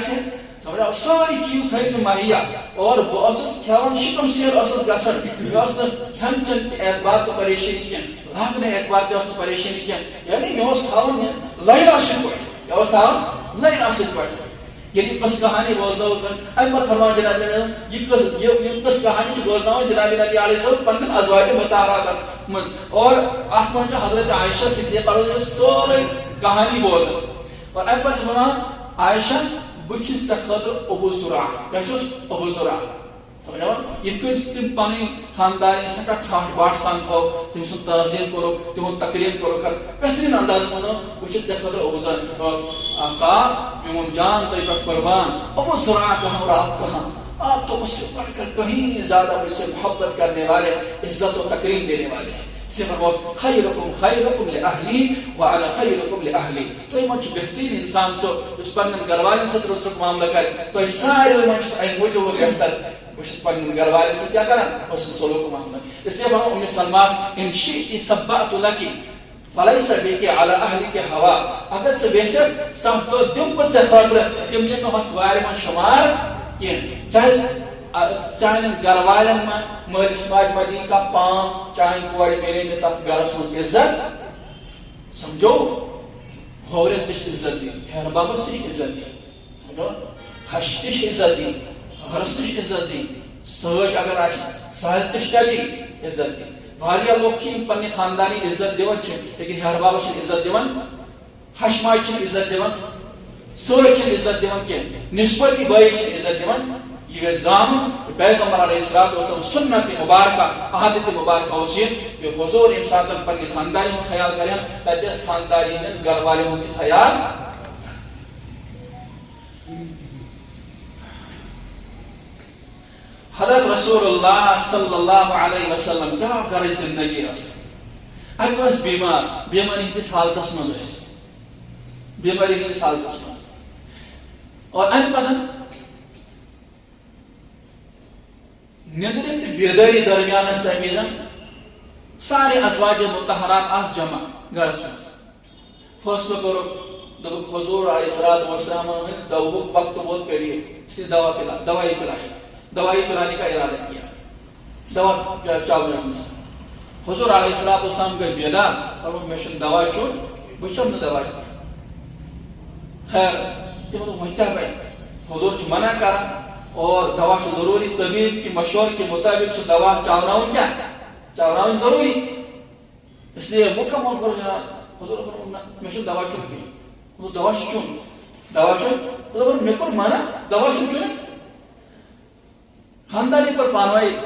سمجھا ساری چیز تھے مہیا اور بہت کھان شکم سیر گھان مے کھین چین اعتبار تو پریشانی کی لاگنے اعتبار تہ پریشانی کی یعنی مے تھا لہر اصل پہ لہر اصل پہ یعنی بس کہانی بوزنو کر ام پتہ فرمان جناب یہ بس کہانی بوزنو جناب نبی علیہ السلام پنن ازواج مطہرات مز اور اتھ من حضرت عائشہ صدیقہ رضی اللہ سورے کہانی بوزن اور ام پتہ فرمان عائشہ بچس ژے خاطر ابو زرع کیا چھس ابو زرع سمجھا یہ تم پنی خاندان سٹھا ٹھاٹ باٹ سان تھو تم سن تعظیم کرو تم تقریب کرو کر بہترین انداز منو بچس ژے خاطر ابو زرع آقا میون جان تہ پر قربان ابو زرع کہاں اور آپ کہاں آپ تو اس سے بڑھ کر کہیں زیادہ مجھ سے محبت کرنے والے عزت و تقریب دینے والے ہیں خیرکم خیرکم لأہلی وانا خیرکم لأہلی تو یہ منچ بہترین انسان سو اس پنن گھروالے سے رسک معاملہ کر تو یہ سارے منچ این موجو وہ بہتر بس پنن گھروالے سے کیا کرن اس سلوک معاملہ اس لیے فرمایا ام سلماس ان شئتی سبعت لکی فلیس بیکی علی اہلی کے ہوا اگر سے بیشک سخت تو دم پر سے خاطر تم یہ نو ہتھ واری من شمار کین چاہے گھر والن میں مالس ماج مدی کا پام چاہے کوڑ ملے تک گھرس من عزت سمجھو ہورن تش عزت دی ہر بابا سے عزت دی سمجھو ہش تش عزت دی ہرس تش عزت دی سوچ اگر آس سہل تش کیا دی عزت دی واریاہ لوگ چھ پنہ خاندانی عزت دیوان چھ لیکن ہر بابا چھ عزت دیوان ہش ماج چھ عزت دیوان سوچ چھ عزت دیوان کہ نسبتی بھائی چھ عزت دیوان یہ زام پیغمبر علیہ الصلوۃ والسلام سنت مبارکہ عادت مبارکہ وصیت کہ حضور انسان پنہ خاندانی ہن خیال کریں تجس خاندانی گھر والے ہن خیال حضرت رسول اللہ صلی اللہ علیہ وسلم کیا گھر زندگی اس اگس بیمار بیماری ہندس حالتس مز اس بیماری ہندس حالتس مز اور ان پتن ندرت بیداری درمیان اس تحمیزن سارے ازواج مطہرات آس جمع گھرس مز فیصلہ کرو دبک حضور علیہ الصلوۃ والسلام نے دوا وقت بہت کریے اس نے دوائی پلائی دوائی پلانے کا ارادہ کیا دوا چاول حضور علیہ الصلوۃ والسلام گئے بیدار اور وہ مشن دوا چور بچم نہ دوا خیر یہ تو مہتا ہے حضور چھ منع کرا اور دوا ضروری طبیب کی مشورے کے مطابق سے دوا چاوناؤن کیا چاوناؤن ضروری اس لیے مکمل کرو جناب حضور فرمایا میں دوا چون کی وہ دوا چون حضور میں کو مانا دوا چون خاندانی پر پانوائی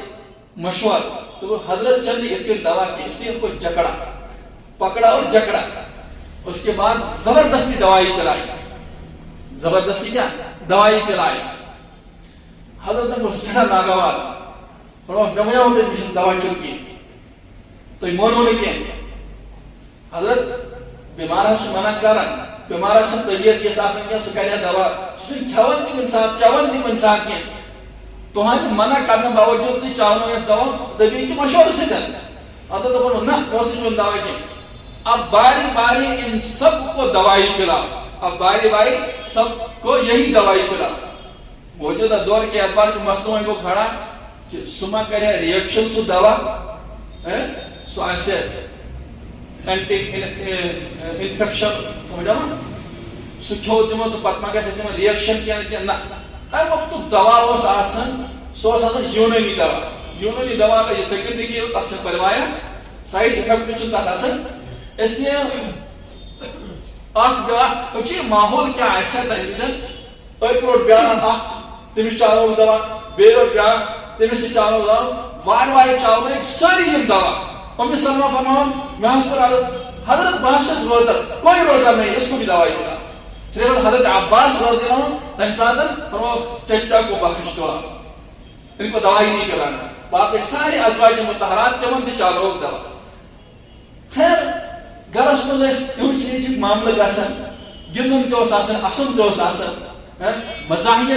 مشور تو وہ حضرت چند ایک دوا کی اس لیے ان کو جکڑا پکڑا اور جکڑا اس کے بعد زبردستی دوائی پلائی زبردستی کیا دوائی پلائی حضرت کو سڑا ناگوار اور گمیا ہوتے مشن دوا چونکی تو یہ مونو نہیں حضرت بیمارہ سے منع کرن بیمارہ سے طبیعت یہ ساسن کیا سکریا دوا سوئی چھوان تیم انسان کی تو ہم منع کرنے باوجود تی چاونو اس دوا طبیعت کی مشور سے کر حضرت کو نا روستی چون دوائی کی اب باری باری ان سب کو دوائی پلا اب باری باری سب کو یہی دوائی پلا موجودہ دور کے اعتبار جو مسئلوں کو کھڑا سما کرے ریئیکشن سو دوا سو ایسے اینٹی انفیکشن سمجھا نا سو چھو دیمو تو پتما کیسے دیمو ریئیکشن کیا نا تر وقت دوا اس آسن سو آسن یونانی دوا کا یہ تکر دیکھئے وہ تخچن پروایا سائیڈ ایفیکٹ چون تاس آسن اس لیے آخ دوا اچھی ماحول کیا ایسا تحریزن ایک روڈ بیان آخ تمہیں چاہو دوا بے روڈ بیان تمہیں چاہو دوا وار چاہو ایک ساری یم دوا امی سلمہ فرماؤں میں اس پر حضرت بحشت روزہ کوئی روزہ نہیں اس کو بھی دوائی پلا صرف حضرت عباس رضی اللہ عنہ انسادن فرماؤں چچا کو بخش دوا ان کو دوائی نہیں پلانا باقی سارے ازواج مطہرات کے من دی چالو دوا خیر گر اس میں ایوچ نیچک معاملہ گسن گندن تو آسن اسن تو آسن مزاحیہ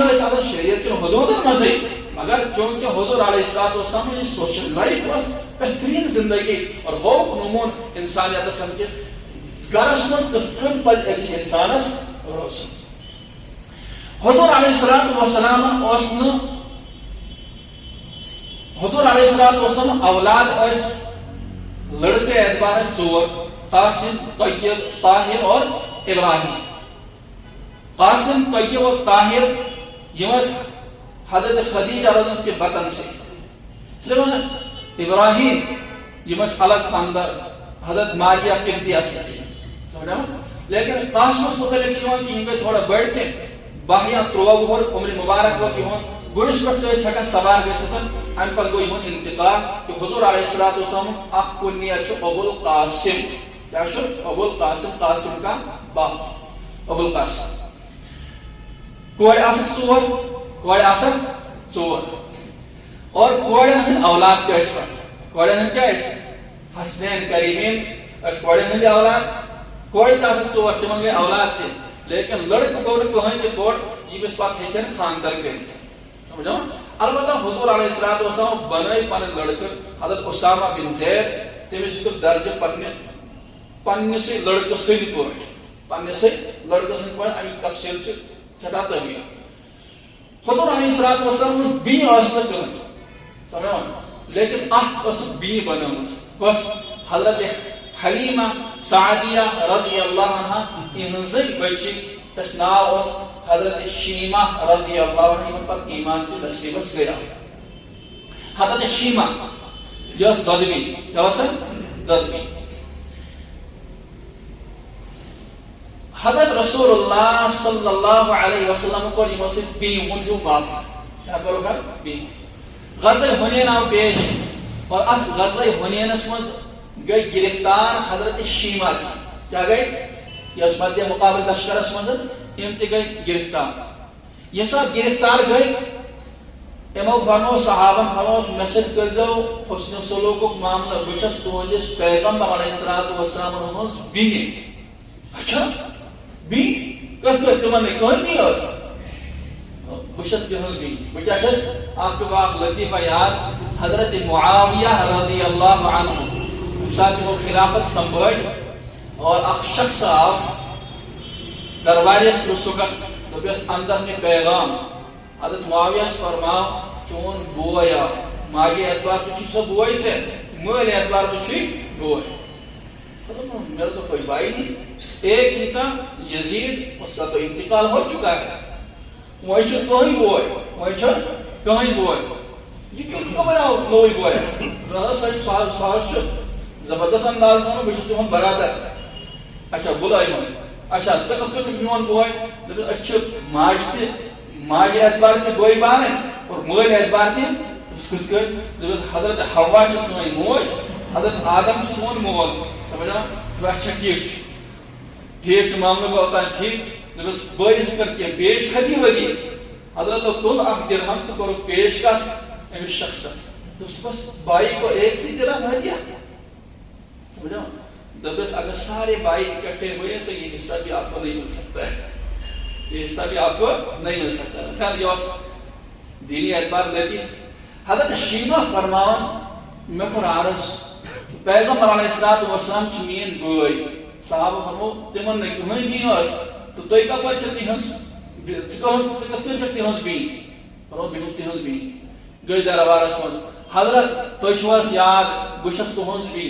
اس آسن شریعت کے حدودن مزے مگر چونکہ حضور علیہ السلام نے سوشل لائف was بہترین زندگی اور خوف نمون انسانیت سمجھے گرس مز کن پل ایک انسانس روزن حضور علیہ السلام حضور علیہ السلام اولاد اس لڑکے اعتبار ژور قاسم طیب طاہر اور ابراہیم قاسم طیب و طاہر یہ حضرت خدیجہ رضی اللہ کے بطن سے صرف ابراہیم یہ الگ خاندان حضرت ماریہ قبطیہ سے تھی سمجھا لیکن قاسمس متعلق کہ یہ گئی تھوڑا بڑھ کے 12 یا 13 وہر عمر مبارک وہ کہ گڑس پہ ہکان سوار گھت ام پہ گو یہ انتقال کہ حضور علیہ الصلوۃ والسلام اخ کنیت ابو القاسم کیا ابو القاسم قاسم کا باپ ابو القاسم کوڑ آسک ژور اور کوڑن ہند اولاد کیا اس پر کوڑن ہند کیا حسنین کریمین اس کوڑن ہند اولاد کوڑ آسک ژور تمن گئی اولاد تہ لیکن لڑکہ گو کہین تہ کوڑ یہ پتہ ہیکن خاندر کرت سمجھو البتہ حضور علیہ الصلوۃ والسلام بنائی پن لڑکہ حضرت اسامہ بن زید تمس دیت درجہ پنس لڑکہ سند پنس لڑکہ سند پہ امی تفصیل سٹھا طویل حضور علیہ الصلوۃ والسلام بی ٲس کہین سمجھو لیکن اخ بی بنٲمٕژ بس حضرت حلیمہ سعدیہ رضی اللہ عنہ اہنزے بچی اس ناو اس حضرت شیمہ رضی اللہ عنہ پر ایمان کی نصیبس گیا حضرت شیمہ یس ددوی کیا واسا ددوی حضرت رسول اللہ صلی اللہ علیہ وسلم کو یہ مسجد بی ہندیو معاف کیا کرو گا بی غزل حنین آو پیش اور اس غزل حنین اسمز گئی گرفتار حضرت شیمہ کی کیا گئی یا اس مدد مقابل لشکر اسمز امتی گئی گرفتار یہ ساتھ گرفتار گئی امو فرمو صحابہ فرمو مسجد کر دو حسن سلوک معاملہ بچس تونجس پیغمبر علیہ السلام ہنس بی اچھا بی کس کر تمہیں کوئی بھی ہوس بچس تہنس بی بچس آپ کو واقع لطیفہ یاد حضرت معاویہ رضی اللہ عنہ ساتھ وہ خلافت سنبھاج اور اخ شخص آو درباریس پرسکن دبیس اندر نے پیغام حضرت معاویس فرماو چون بویا ماجی اعتبار تو چیز سو بوئی سے مول اعتبار تو چیز بوئی میرا تو کوئی بھائی نہیں ایک ہی تھا یزید اس کا تو انتقال ہو چکا ہے وہی چھو کہیں بوئی وہی چھو کہیں بوئی یہ کیوں بناو نوئی بوئی رہا سچ چھو زبردست انداز میں بچ تم برادر اچھا بلائی من اچھا ژکت کت میون بوے دپس اچھا ماج اعتبار تہ بوئی بارن اور مول اعتبار تہ اس کت کر دپس حضرت حوا چھ سوئی موج حضرت آدم چھ سون مول سمجھا تو اچھا ٹھیک معاملہ ہوتا ہے ٹھیک دپس بوئس کر کے پیش خدی ودی حضرت تل اخ درہم تو کرو پیش کس امس شخصس دپس بس بھائی کو ایک ہی درہم ہدیہ سمجھا دبس اگر سارے بھائی اکٹھے ہوئے تو یہ حصہ بھی آپ کو نہیں مل سکتا ہے یہ حصہ بھی آپ کو نہیں مل سکتا ہے خیال یہ دینی اعتبار لطیف حضرت شیمہ فرمان میں پر عرض پیغمبر علیہ الصلوۃ والسلام چھ مین بوئی صحابہ فرمو تمن نے کہیں بھی اس تو توئی کا پر چتی ہنس کت چتی ہنس بھی فرمو بچس تہنس بھی گئی دربار اس مز حضرت توئی چھوس یاد بشس تہنس بھی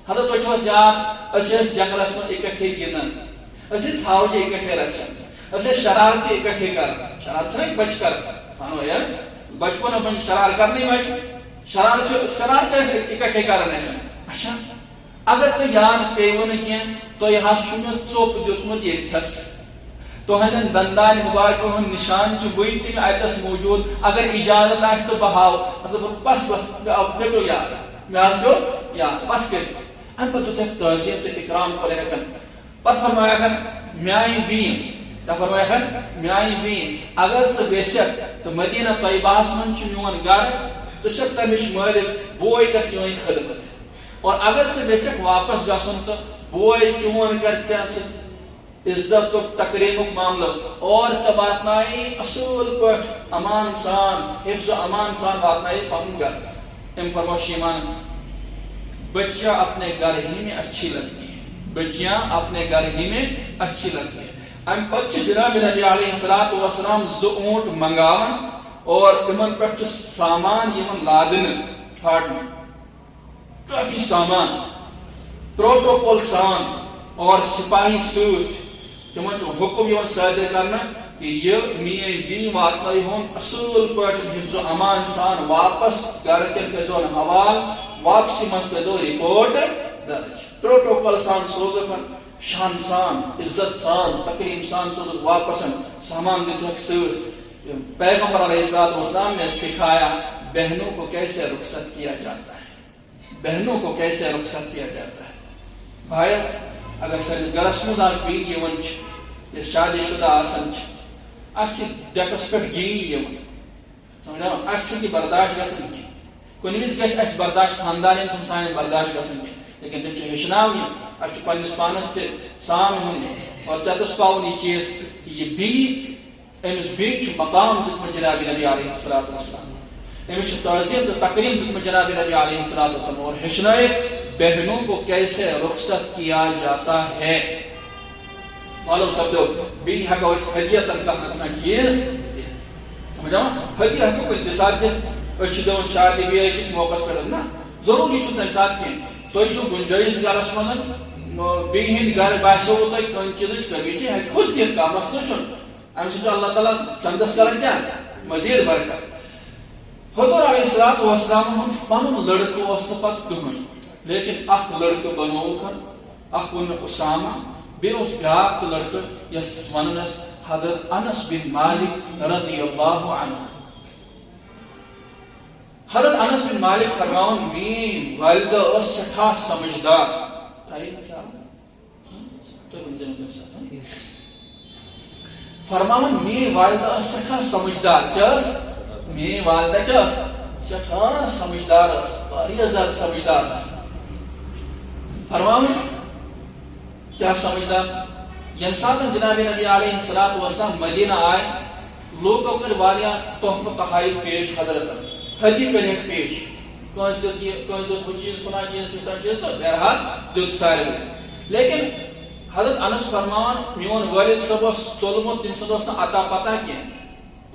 حضرت تو چھوس یاد اس جنگلس من اکٹھے گنن اس ژھاوجہ اکٹھے رچان اس شرارت اکٹھے کر شرارت چھنا بچ کر مانو یار بچپن من شرار کرنی بچ شرارت اکٹھے کرن اس اچھا اگر تو یاد پیون کی تو یہ چھم ژوپ دیتمت یتھس تو ہن دندان مبارک ہن نشان چھ وئی تم اتس موجود اگر اجازت آس تو بہاو مطلب بس مے کو یاد میں آس کو یاد بس کر ام پتہ تو تعظیم تو اکرام کرے ہکن پتہ فرمایا کن میائی بین کیا فرمایا کن میائی بین اگر ژ ویسک تو مدینہ طیبہ من چھ میون گھر تو شک تمش مالک بوئی کر چون خدمت اور اگر ژ ویسک واپس گژھن تو بوئی چون کر ژ عزت کو تقریب معاملہ اور واتنائی اصول پٹ امان سان حفظ و امان سان واتنائی پن گھر ام فرمو شیمان بچیاں اپنے گھر ہی میں اچھی لگتی ہیں بچیاں اپنے گھر ہی میں اچھی لگتی ہیں ام پچ جناب نبی علیہ الصلوۃ والسلام ز اونٹ منگاون اور تمن پٹ سامان یمن لادن پھاٹن کافی سامان پروٹوکول سان اور سپاہی تمن حکم صادر کرنا کہ یہ میری بی واتن ہون اصل پہ حفظ و امان سان واپس گھر کن کرزون حوال واپسی مز کرزو رپورٹ درج پروٹوکول سان سوزکن شان سان عزت سان تقریم سان سوزک واپس سامان دتھک سر پیغمبر علیہ السلام نے سکھایا بہنوں کو کیسے رخصت کیا جاتا ہے بہنوں کو کیسے رخصت کیا جاتا ہے بھائی اگر سرس گرس مز آج بین یون یہ شادی شدہ آسن اچھ ڈیکس پہ گی سمجھا اچھ برداشت گھن کی کن وز گھس برداشت خاندان تم سان برداشت گھن کی لیکن تم ہچن اچھ پنس پانس تہ سان ہن اور چتس پاؤن یہ چیز کہ یہ بی امس بی مقام دتمت جناب نبی علیہ السلام امس تعظیم تو تقریم دتمت جناب نبی علیہ السلام اور ہچن بہنوں کو کیسے رخصت کیا جاتا ہے معلوم سپدو بی ہیکو ہدیتن کھانا چیز سمجھا ہدیہ ہیکو کوئی دسات دن دون شادی بھی کس موقع پہ نا ضروری تمہیں سات کی تھی گنجائش گرس من بی ہند گھر باسو تھی کن چیز کمی ہس دن کا مسئلہ ام سے اللہ تعالیٰ چندس کران کیا مزید برکت حضور علیہ السلام پن لڑکہ اس پتہ کہین لیکن اخ لڑکہ بنوکن اخ ون اسامہ بیس بیاکھ تو لڑکہ یس ونس حضرت انس بن مالک رضی اللہ عنہ حضرت انس بن مالک فرماون میری والدہ اس سٹھا سمجھدار فرماون میری والدہ سٹھا سمجھدار کیا میری والدہ کیا سٹھا سمجھدار واریاہ زیادہ سمجھدار فرماون کیا سمجھدار یم سات جناب نبی علیہ السلام مدینہ آئے لوگوں کر واریاہ تحفہ تحائف پیش حضرت ہدی کر پیش کنس دت چیز فنا چیز فسا چیز تو بہرحال دت سارے لیکن حضرت انس فرمان میون والد صاحب ژولمت تم سن عطا پتہ کی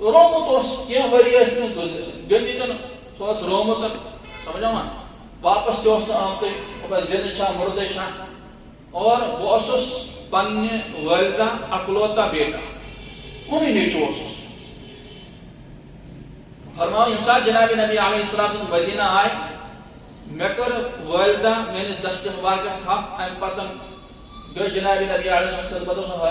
رومت کی وری گمتن سہ رومت سمجھا واپس تہ آمت زندہ چھا مردے چھا اور بہس پنہ والدہ اکلوتا بیٹا کن نیچو فرماؤ یم سات جناب نبی علیہ السلام مدینہ آئے مے کر والدہ میرے دست مبارکس تھا ام پتن گئی جناب نبی علیہ السلام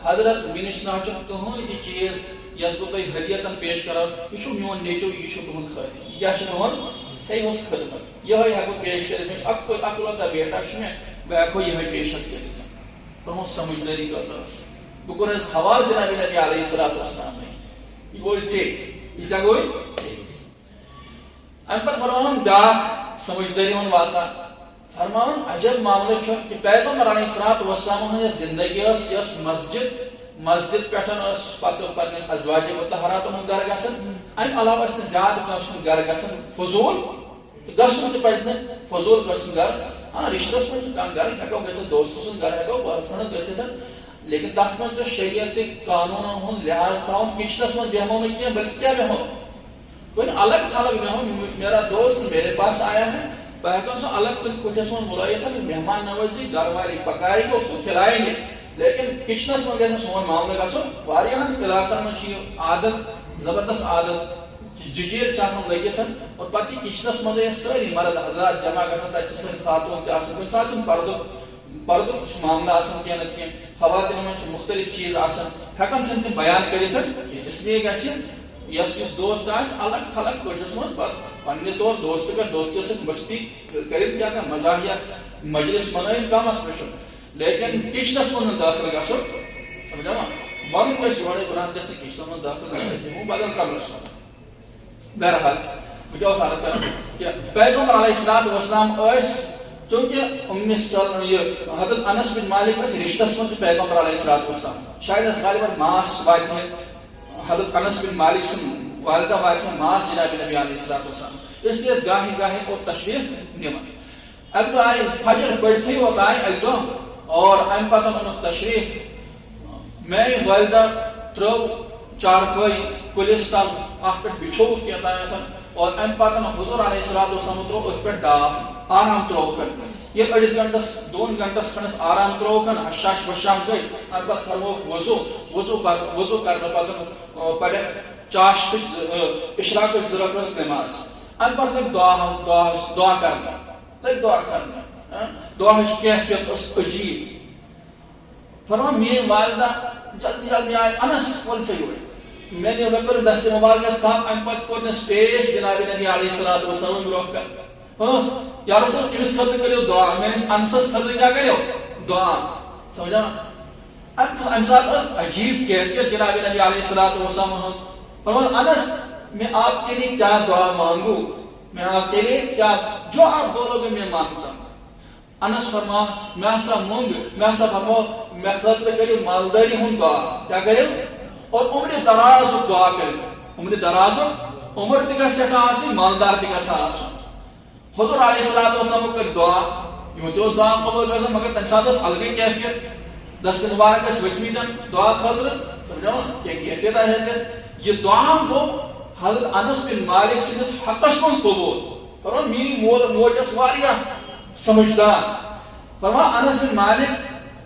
حضرت میس نا کہین تہ چیز یس بہ تھی ہدیتن پیش کرو یہ میون نیچو یہ تہد خاطر یہ کیا تہد ہے اس خدمت یہ ہیکو پیش کر اکلوتا بیٹا بہ ہیکو یہ پیشس کر فرمو سمجھداری کتس بہ کور حوال جناب نبی علیہ السلام یہ گوئی ے یہ کیا گوئی ام پتہ فرمان بیاکھ سمجھداری من واتا فرمان عجب معاملہ کہ پیغمبر علیہ السلام ہنس زندگی یس مسجد پٹھن پتہ پنن ازواج مطہرات ہند گھر گژھن ام علاوہ زیادہ کانس ہند گھر گژھن فضول تو گژھن تہ پزِ نہٕ فضول کانس ہند گھر ہاں رشتس من کانٛہہ گھر ہیکو گژھِتھ دوست سُنٛد گھر ہیکو بہس کھنڈ گژھِتھ لیکن تک من شریعت قانون ہند لحاظ تھاؤن کچنس من بیہمو نہ کیا بلکہ کیا بیہمو کوئی الگ تھلگ بیہمو میرا دوست میرے پاس آیا ہے بہ ہیکو سو الگ کن کٹھس من بلائیت مہمان نوازی گھر والی پکائے گی اس کو کھلائیں گے لیکن کچنس من گھن سون معاملہ گھن واریاہن علاقن من یہ عادت زبردست عادت ججیر لگت اور پتہ کچنس مز ساری مرد حضرات جمع گھن تک ساری خاتون تہ کن سات پردک معاملہ کی نہ خواتین من مختلف چیز ہیکن تم بیان کرت اس لیے گھس یس دوست الگ تھلگ کٹس من پنہ طور دوست کر دوست ست مستی کرت کیا مزاحیہ مجلس منائن کمس پہ لیکن کچنس من داخل گھن سمجھا ون گھس یورے برانس گھس کچنس من داخل بدل کمرس من بہرحال بہ کیا عرض کر کہ پیغمبر علیہ السلام چونکہ حضرت انس بن مالک رشتس من پیغمبر علیہ السلام شاید غالباً ماس وات حضرت انس بن مالک سن والدہ وات ماس جناب نبی علیہ السلام اس لیے گاہی گاہی کو تشریف نمن اک دہ آئی فجر پڑھتے ہوت آئی اک دہ اور ام پتہ ان تشریف میں والدہ ترو چارپائی کلس تل ات پہ بچھو کیتھن اور ام پتہ حضور علیہ السلام ترو اس پہ ڈاف آرام ترو کر یہ اڑس گھنٹس 2 گھنٹس کھنس آرام تروکن حشاش بشاش گئی ام پتہ فرموک وضو کرنے پتہ پڑھ چاش اشراق زرقس نماز ام پتہ لگ دعا کرنا دعاش کیفیت اس عجیب فرما میری والدہ جلدی جلدی آئے انس ول چیوڑ میں کر دست مبارکس تھا ام پتہ کورنس پیش جناب نبی علیہ الصلوۃ والسلام برونہ کر فرموس یا رسول کمس خطر کریو دعا میں نے انسس خطر کیا کریو دعا سمجھا ام ساتھ اس عجیب کیفیت جناب نبی علیہ الصلوۃ والسلام فرموس انس میں آپ کے لیے کیا دعا مانگوں میں آپ کے لیے کیا جو آپ بولو گے میں مانگتا ہوں انس فرما میں ایسا فرمو میں خطر کریو مالداری ہوں دعا کیا کریو اور عمر دراز دعا کریو عمر دراز عمر تک سٹھا آسی مالدار تک آسی حضور علیہ الصلوۃ والسلام کر دعا یہ تو دعا قبول گژھان مگر تمہ سات الگے کیفیت دست مبارک اس وچمیتن دعا خاطر سمجھو کہ کیفیت ہے یہ دعا گو حضرت انس بن مالک سندس حقس من قبول فرما میری مول موج اس واریا سمجھدار فرما انس بن مالک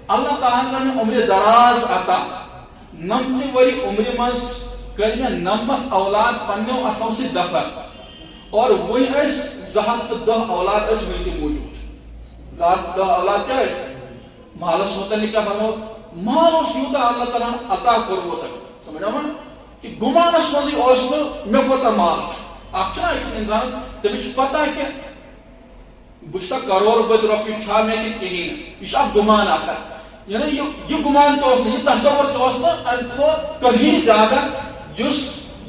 اللہ تعالیٰ نے عمر دراز عطا 90 وری عمر مز کر میں 90 اولاد پنیو اتھو سے دفن اور وہی اس 10 اولاد اس ملتی موجود 10 اولاد کیا ہے مالس متعلق کیا فرمو مال اس یوتا اللہ تعالیٰ عطا کرو تک سمجھا نا کہ گمانس مزی اوسو میں پتہ مال اچھا ایک انسان تمہیں پتہ ہے کہ بشتا کروڑ بد روپیہ چھا میں کہین یہ گمان آکر یعنی یہ گمان تو اس یہ تصور تو اس ام کھوت کہیں زیادہ یس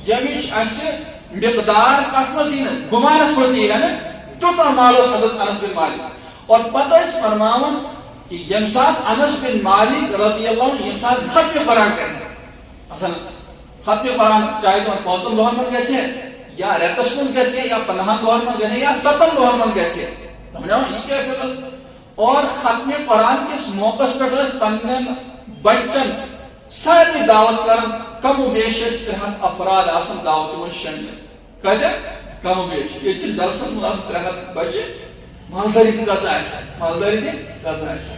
یمچ اسہ مقدار کت مز گمانس مز یہ نا توتہ مالس حضرت انس بن مالک اور پتہ اس فرماون کہ یم سات انس بن مالک رضی اللہ عنہ یم سات ختم قرآن کرے اصل ختم قرآن چاہے تو 5 دہن من گژھے یا ریتس من گژھے یا 50 دہن من گژھے یا 7 دہن من گژھے سمجھا یہ کیا فکر اور ختم قرآن کس موقع پر پنن بچن ساری دعوت کرن کم و بیش 300 افراد آسن دعوت من شامل کہتے کم و بیش یہ چھ درسس من 300 بچے مالداری تھی کتا ایسا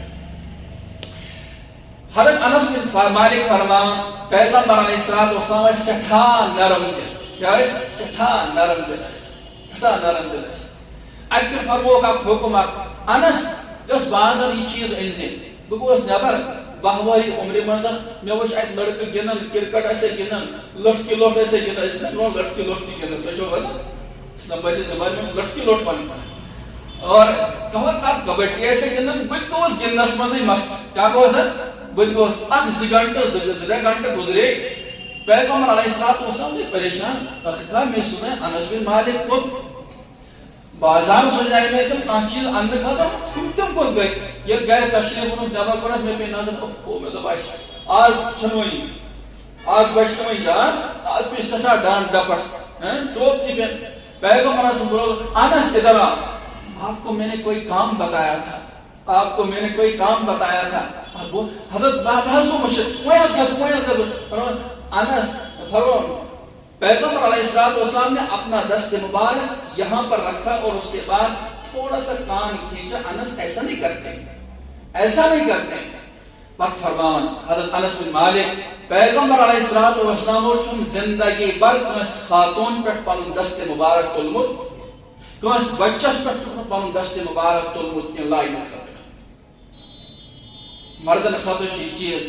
حضرت انس بن مالک فرمان پیغمبر علیہ السلام سٹھا نرم دل کیا ہے سٹھا نرم دل اکثر فرمو کا حکم انس جس بازر یہ چیز انزے بگوس نبر 12 وری عمر مزن میں وچ ات لڑکہ گنن کرکٹ ایسے گنن لٹ کی لوٹ ایسے گنن اس نے لٹ کی لوٹ کی گنن تو جو بنا اس نے بڑی زبان میں لٹ کی لوٹ ونتا اور کہت کات کبڈی ایسے گنن بت گوس گنس مزے مست کیا گوس بت گوس اک 2 گھنٹے گزرے پیغمبر علیہ السلام سے پریشان اخلا میں سنے انس بن مالک کو بازار سجائے میں تم کان چیز ان کھاتا تم کو گئے یہ گھر تشریف انہوں نبا کرا میں پہ نظر اوہ میں دباش آج چھنوئی آج بچنوئی جان آج پہ سٹھا ڈان ڈپٹ چوب تھی پہ پیغمبر سے بولو انس ادھر آپ کو میں نے کوئی کام بتایا تھا حضرت بحث کو مشکل انس فرمو پیغمبر علیہ السلام نے اپنا دست مبارک یہاں پر رکھا اور اس کے بعد تھوڑا سا کان کھینچا انس ایسا نہیں کرتے وقت فرمان حضرت انس بن مالک پیغمبر علیہ السلام چون زندگی بر کنس خاتون پر پن دست مبارک تلمت کنس بچس پر پن دست مبارک تلمت کی لائن خطر مردن خطر یہ چیز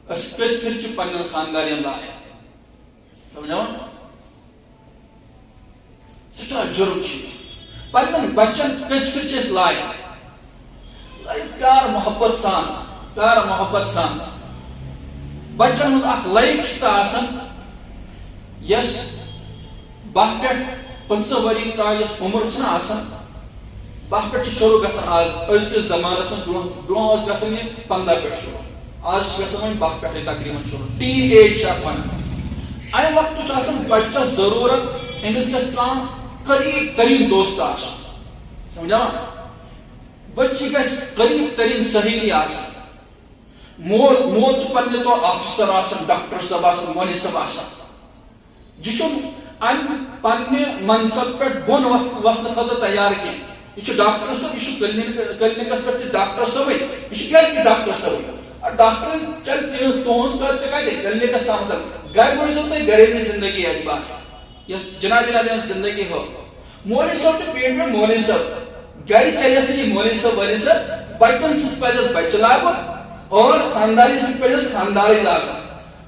اس کس پھر چھ پن خاندارین لائے سمجھا سٹھا جرم چھ پنن بچن کس پھر چھ لائے پیار محبت سان بچن مز اخ لائف چھ آسان یس 12 پٮ۪ٹھ 15 ؤری تا یس عمر چھ آسان 12 پٮ۪ٹھ شروع گژھان آز أزکِس زمانس منٛز برونٛہہ اوس گژھان یہِ 15 پٮ۪ٹھ شروع آز چھِ گژھان وۄنۍ 12 پٮ۪ٹھٕے تقریباً شروع ٹیٖن ایج چھِ اتھ ونان امہِ وقتہٕ چھُ آسان بچس ضروٗرت أمِس گژھِ کانٛہہ قریٖب تریٖن دوست آسُن سمجھا بچی گژھِ قریٖب تریٖن سہیلی آسٕنۍ مول چھُ پننہِ طور آفیسر آسان ڈاکٹر صٲب آسان مولوی صٲب آسان یہِ چھُنہٕ امہِ پننہِ منصب پٮ۪ٹھ بۄن وسنہٕ خٲطرٕ تیار کینٛہہ یہ ڈاکٹر صاحب یہ کلینکس پہ ڈاکٹر صاحب یہ گھر ڈاکٹر صاحب ڈاکٹر چل تہذ کتنے کلینکس تام گھر روزو تھی گھریلو زندگی اعتبار یس جناب زندگی ہو مولوی صاحب پیٹ پہ مولوی صاحب گھر چلس نا یہ مولوی صاحب ولی صاحب بچن سس پزس بچہ لاگن اور خاندانی سس پزس خاندانی لاگن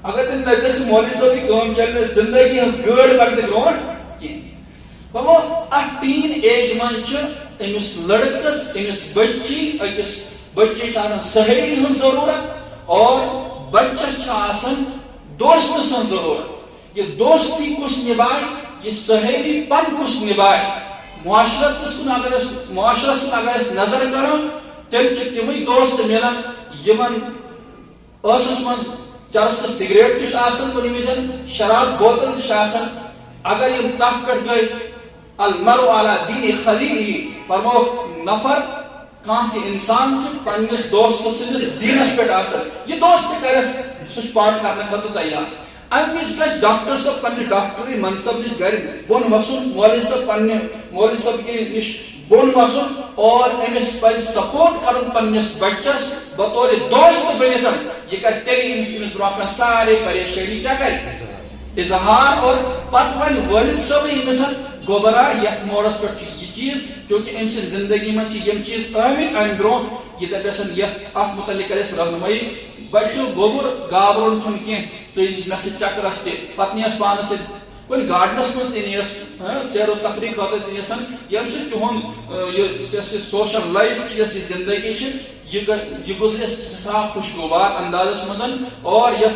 اگر تم تک مولوی صاحب کی کام چلنے زندگی ہز گاڑ پکنہ برونٹ کی وہ ٹین ایج من امس لڑکس امس بچی اکس بچی سہیلی ہن ضرورت اور بچہ دوست سن ضرورت یہ دوستی کس نبھائے یہ سہیلی پن کس نبھائے معاشرت کن اگر نظر کرو تیل تم دوست ملان یمن ٲسس من چرس سگریٹ تہ کن وز شراب بوتل تہ اگر یم تک پہ گئی المرء علی دین خلیلہ فرمو نفر کان تہ انسان پنس دوست سندس دینس پہ یہ دوست کرس سہ پان کرنے خاطر تیار ام وز گھس ڈاکٹر صاحب پنہ ڈاکٹری منصب نش گھر بن وسن مولوی صاحب پنہ مولوی صاحب نش بن وسن اور امس پہ سپورٹ کرن پنس بچس بطور دوست بنت یہ کر تیلی امس برو سارے پریشانی کیا کر اظہار اور پتہ ون والد صاحب امس گوبرا یت موڑس پہ یہ چیز چونکہ ام سن زندگی من یم چیز آمت ام برو یہ دپن یت ات متعلق کرس رہنمائی بچو گوبر گابرون چھن کی ژٕ مے سۭتۍ چکرس تہ پتہٕ نیس پانس سۭتۍ کُنہِ گاڈنس منٛز تہِ نیس سیر و تفریح خٲطرٕ تہِ نیسن ییٚمہِ سۭتۍ تِہُنٛد یۄس یہِ سوشل لایف چھِ یۄس یہِ زندگی چھِ یہ گزرے سٹھاہ خوشگوار اندازس منٛز اور یس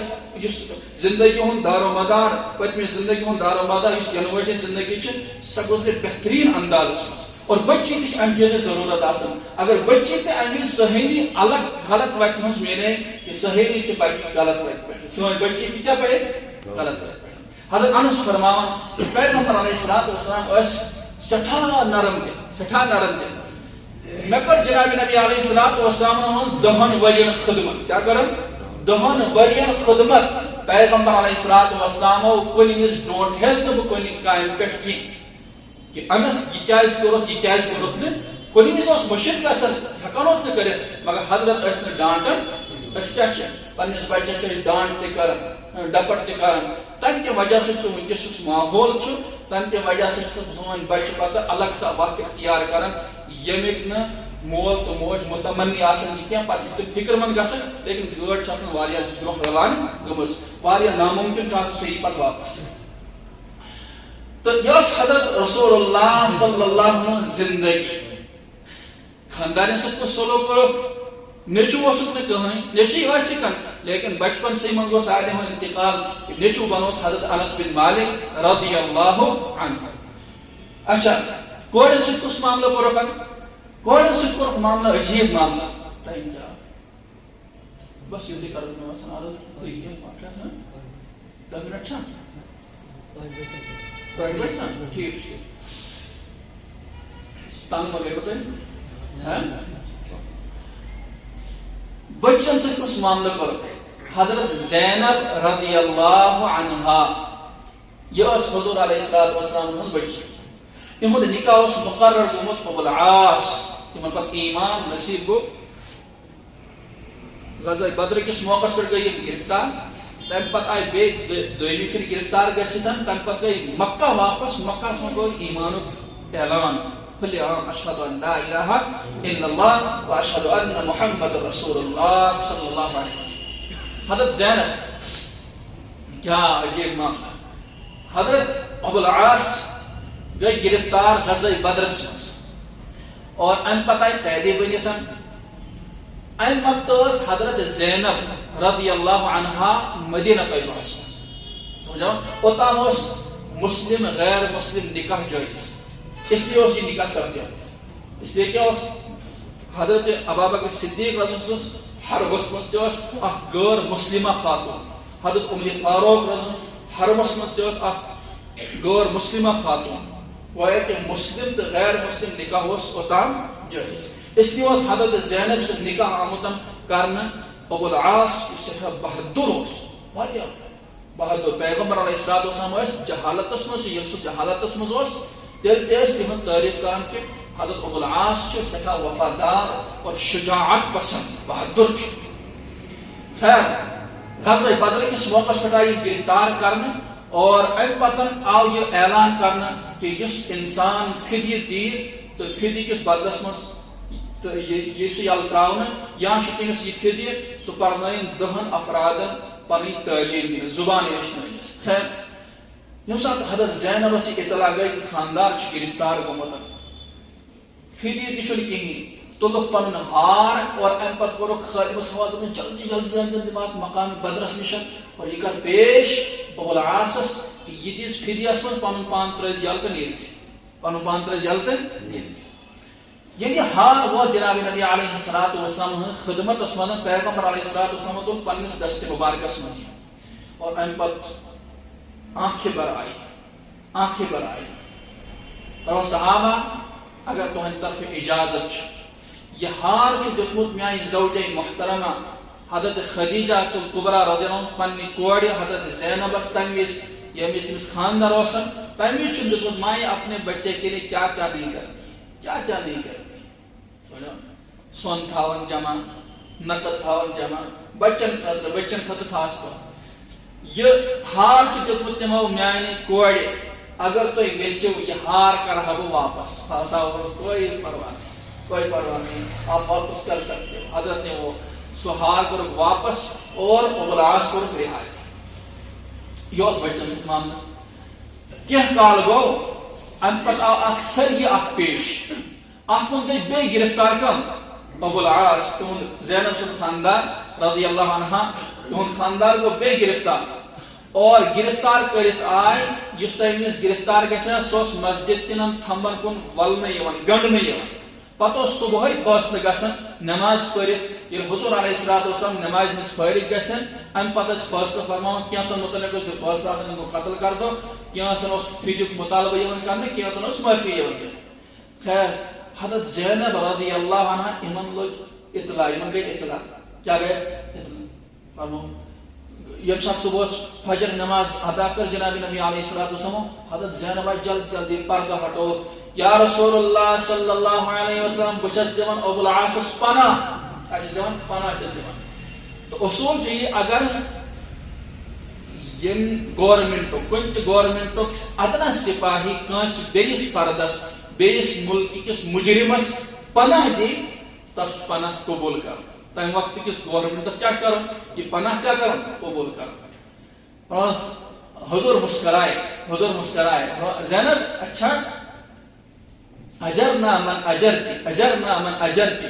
زندگی ہُنٛد دار و مدار پتمہِ زندگی ہُنٛد دار و مدار یس ینہٕ وٲجِن زندگی چھِ سۄ گزرے بہتریٖن اندازس منٛز اور بچی تہ ام چیز ضرورت آسان اگر بچی تہ امی سہیلی الگ غلط وتہ مز ملے کہ سہیلی تہ پکہ غلط وتہ پہ سون بچی تہ کیا پہ غلط وتہ پہ حضرت انس فرماون پیغمبر علیہ الصلوۃ والسلام اس سٹھا نرم تہ میں کر جناب نبی علیہ الصلوۃ والسلام 10 ورین خدمت کیا کرم 10 ورین خدمت پیغمبر علیہ الصلوۃ والسلام کن وز ڈونٹ ہس نہ کن کام پہ کی کہ انس یہ کیاز کورت نا کن وز مشرق گھان ہکان نا کرت مگر حضرت اس نا ڈانٹن اس کیا پنس بچس ڈانٹ تہ کران ڈپٹ تہ کران تمہ کہ وجہ سے ونکس ماحول تمہ کہ وجہ سے سون بچہ پتہ الگ سا وقت اختیار کران یمیک نا مول تو موج متمنی آسان کی پتہ تم فکر مند گھان لیکن گاڑ برو روان گمز ناممکن صحیح پتہ واپس تو یہ حضرت رسول اللہ صلی اللہ علیہ وسلم زندگی خاندان سب سلوک نیچو اسک نا کہیں نیچی کن لیکن بچپن سے من گوس عالم انتقال نیچو بنو حضرت انس بن مالک رضی اللہ عنہ اچھا کورن سب کس معاملہ کورکن کورن سب کورک معاملہ عجیب معاملہ ٹائم کیا بس یہ ذکر میں واسن عرض ہوئی کیا 10 منٹ چھا ٹھیک تنگ مگے ہوتے ہیں بچن سے کس معاملہ کرک حضرت زینب رضی اللہ عنہا یہ اس حضور علیہ الصلوۃ والسلام ہن بچی یہود نکاح اس مقرر گومت ابو العاص تمن پت ایمان نصیب گو غزوہ بدر کس موقع پر گئی گرفتار تم پت آئی بے دویمی پھر گرفتار گھن تم پت گئی مکہ واپس مکہ من گو ایمان اعلان کھلے عام اشہد ان لا الہ الا اللہ و اشہد ان محمد رسول اللہ صلی اللہ علیہ وسلم حضرت زینب کیا عجیب معاملہ حضرت ابو العاص گئی گرفتار غزوہ بدرس مز اور ام پتہ قیدی بنتن ام وقت حضرت زینب رضی اللہ عنہا مدینہ طیبہ سمجھو اوتام مسلم غیر مسلم نکاح جائز اس لیے اس یہ نکاح سپدیا اس لیے کیا حضرت ابوبکر صدیق رضی اللہ عنہ حربس مز غیر مسلمہ خاتون حضرت عمر فاروق رضی حربس مز غیر مسلمہ خاتون وہ ہے کہ مسلم تو غیر مسلم نکاح اوتام جائز اس لیے حضرت زینب سے نکاح آمتن کرنا ابو العاص سٹھا بہادر بہادر پیغمبر علیہ الصلوۃ والسلام جہالتس مز یم سہ جہالتس مز تیل تہذ تہذ تعریف کران کہ حضرت ابو العاص سٹھا وفادار اور شجاعت پسند بہادر. خیر غزوہ بدر کس موقع پہ آئی گرفتار کرنا اور ام پتن آو یہ اعلان کرنا کہ اس انسان فدیہ دی تو فدیہ کس بدلس مز تو یہ یل تراؤن یا تمس یہ فدیہ سہ پرنائن 10 افرادن پنی تعلیم دن زبان ہیچنس. خیر یم سات حضرت زینب یہ اطلاع گئی کہ خاندار گرفتار گومت فدیہ تہ کہین تلک پن ہار اور ام پتہ کورک خادمس حوالہ جلدی جلدی جلدی بات مقام بدرس نشن اور یہ کر پیش ابو العاصس کہ یہ دیس فدیس من پن پان ترز یل تو نیز پن پان ترز یل تو نیز. یعنی ہار وہ جناب نبی علیہ الصلوۃ والسلام خدمت اس من پیغمبر علیہ الصلوۃ والسلام تو پنس دست مبارکس مز اور ام پتہ آنکھیں بر آئی اور صحابہ اگر تہند طرف اجازت یہ ہار دیتمت میانہ زوجہ محترمہ حضرت خدیجہ الکبریٰ رضی اللہ عنہ پنہ کور حضرت زینبس تمہ وز یم تمس خاندار اوسن تمہ وز دیتمت مائیں اپنے بچے کے لیے کیا کیا نہیں کرتی سون تھاون جمع نقد تھاون جمع بچن خاطر خاص طور یہ ہار دیتمت تمو میانہ کور اگر تھی یژھو یہ ہار کرہا بہ واپس کوئی پرواہ نہیں آپ واپس کر سکتے ہو. حضرت نے وہ سہار کور واپس اور ابو العاص کور رہا. یہ بچن ست معاملہ کی کال گو ام پتہ آو اکثر یہ اخ پیش ات من گئی بے گرفتار کم ابو العاص تہد زینب سن خاندار رضی اللہ عنہ تہد خاندار گو بے گرفتار اور گرفتار کرت آئی اس تمس گرفتار گھان سہ مسجد تن تھمبن کن ولن گنڈن پتہ صبح فاصلہ گھان نماز پڑھت یل حضور علیہ الصلوۃ والسلام نماز نش فارغ گھان ام پتہ فاصلہ فرمان کینچن متعلق فاصلہ آسان قتل کر دو کینچن فدیک مطالبہ کرنے کینچن معافی دن. خیر حضرت زینب رضی اللہ عنہ امن لوگ اطلاع گئی اطلاع کیا گئے اطلاع فرمو یم سات صبح فجر نماز ادا کر جناب نبی علیہ الصلوۃ والسلام حضرت زینب جلد جلدی پردہ ہٹو یا رسول اللہ صلی اللہ علیہ وسلم بچس دون ابو العاص پناہ پناہ تو اصول یہ اگر گورمنٹ کن گورمنٹ ادنا سپاہی کنس بیس فردس بیس ملک کس مجرمس پناہ دی تس پناہ قبول کر تمہ وقت کس گورمنٹس کیا کرن یہ پناہ کیا کرن قبول کرن. حضور مسکرائے زینب اچھا اجرنا من اجرتی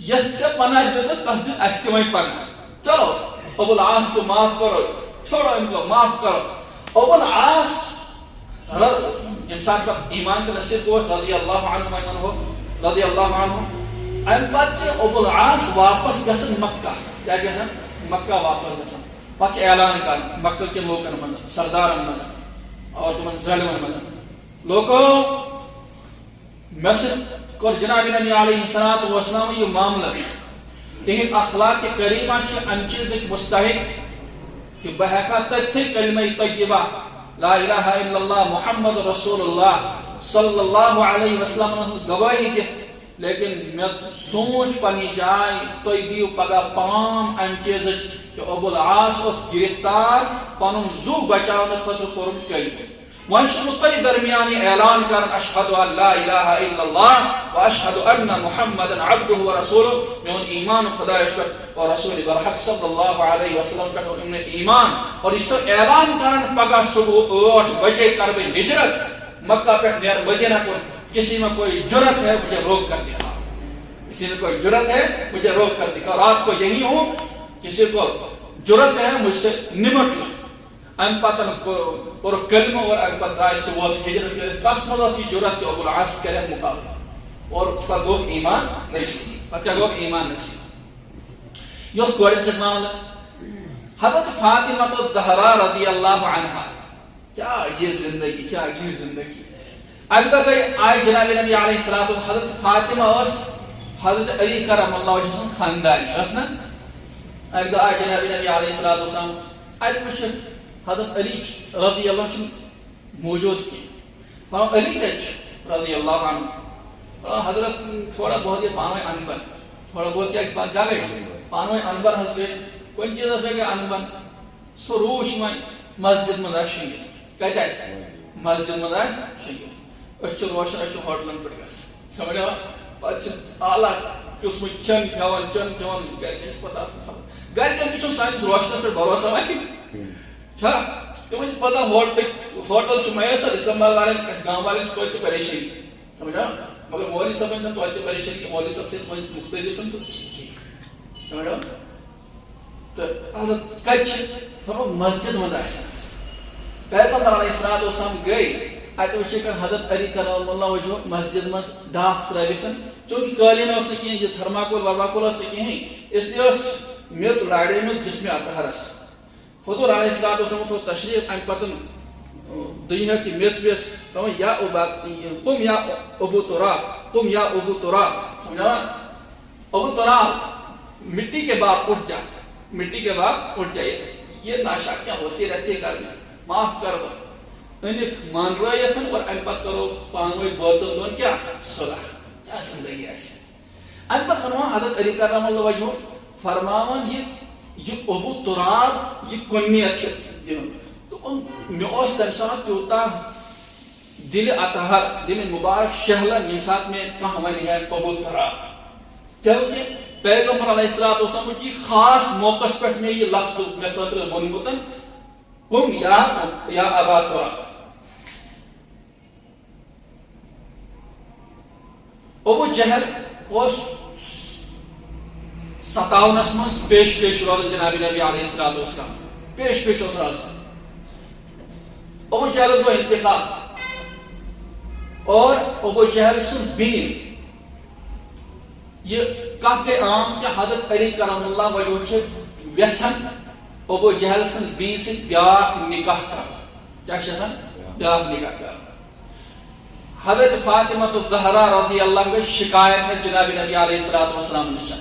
یس سے پناہ دیو تس دن اس تمہیں پناہ. چلو ابو العاص کو معاف کرو چھوڑو ان کو معاف کرو. ابو العاص انسان کا ایمان کا نصیب کو رضی اللہ عنہ ام پتہ ابو العاص واپس گژھن مکہ کیا گژھن مکہ واپس گژھن پتہ اعلان کر مکہ کے لوکن من سردارن من اور تمن ظالمن من لوکو مسجد کور جناب نبی علیہ الصلوۃ والسلام یہ معاملہ تہند اخلاق کریمہ ام چیز مستحق کہ بہ ہیکا تتھی کلمہ طیبہ لا الہ الا اللہ محمد رسول اللہ صلی اللہ علیہ وسلم گواہی دت لیکن میں سوچ پنی جائے تو دیو پگہ پام ام چیز کہ ابو العاص اس گرفتار پن زو بچاؤ خاطر پورم کلمہ ون تھی درمیان اعلان کرن اشہد ان لا الہ الا اللہ و اشہد ان محمد عبدہ و رسولہ میون ایمان خدا اور رسول برحق صلی اللہ علیہ وسلم پہ ایمان اور اس اعلان کرن پگہ صبح 8 بجے کر بے ہجرت مکہ پہ نیر مدینہ کو کسی میں کوئی جرت ہے مجھے روک کر دکھا کسی میں کوئی جرت ہے مجھے روک کر دکھا رات کو یہی ہوں کسی کو جرت ہے مجھ سے نمٹ لو ام پتن پور کلمہ اور ام پتہ درائے صبح ہجرت کرے کس مز یہ جرت کہ ابو العاص کرے مقابلہ اور پتہ گو ایمان نصیب یہ اس گوڑن سے معاملہ. حضرت فاطمہ الزہرا رضی اللہ عنہا کیا عجیب زندگی اگر گئی آئی جناب نبی علیہ الصلوۃ والسلام حضرت فاطمہ اس حضرت علی کرم اللہ وجہ خاندانی اس نا اگر آئی جناب نبی علیہ الصلوۃ والسلام ات وچھت حضرت علی رضی اللہ عنہ موجود کی علی رضی اللہ عنہ حضرت تھوڑا بہت یہ پانویں انبن تھوڑا بہت کیا گئی پانویں انبن حس گئی کن چیز گئی انبن سو روش میں مسجد مز شنگت کت مسجد مز شنگت اس روشن اس ہوٹلن پہ گھس سمجھا پہ اعلیٰ قسم کھین کھان چن کھان گرکن پتہ خبر گرکن تھی سانس روشنس پہ بھروسہ وی کیا تمہیں پتہ ہوٹل میسر اسلام آباد والن گام والن توتہ پریشانی سمجھا مگر مولوی صاحب توتہ پریشانی کہ مولوی صاحب سے مختلف سن تو سمجھا تو حضرت کت مسجد مز پیغمبر علیہ السلام گئی ات وچ حضرت علی کرم اللہ وجہ مسجد مز ڈاف ترٲوِتھ چونکہ قالین اس نہ کہیں یہ تھرماکول ورماکول اس نہ کہیں اس لیے اس میز لاڑے میں جسم اطہرس حضور علیہ السلام تھو تشریف ام پتن دنیا کی میز ویس یا قم یا ابو تراب قم یا ابو تراب سمجھا ابو تراب مٹی کے باپ اٹھ جا مٹی کے باپ اٹھ جائے یہ ناشاکیاں ہوتی رہتی ہے گھر میں معاف کر دو انک مان رایتن اور ام پت کرو پانوی بوزن دون کیا صلح کیا زندگی ایسی ام پت فرمان حضرت علی کرم اللہ وجہ فرماون یہ ابو تراب یہ کنیت دن میں تمہ سات تیوتا دل اطہر دل مبارک شہلن یم سات میں کہاں ون ہے ابو تراب چلو پیغمبر علیہ السلام کی خاص موقع پہ میں یہ لفظ میں خاطر بنمت قم یا ابا تراب ابو جہل اس 57 مز پیش روزن جناب نبی علیہ السلام پیش اس روزن ابو جہل کو انتقال اور ابو جہل سن بین یہ کہتے عام کہ حضرت علی کرم اللہ وجہ ویسن ابو جہل سن بین سے بیاک نکاح کر کیا شسن بیاک نکاح کر حضرت فاطمہ الزہرا رضی اللہ عنہ شکایت ہے جناب نبی علیہ السلام نشان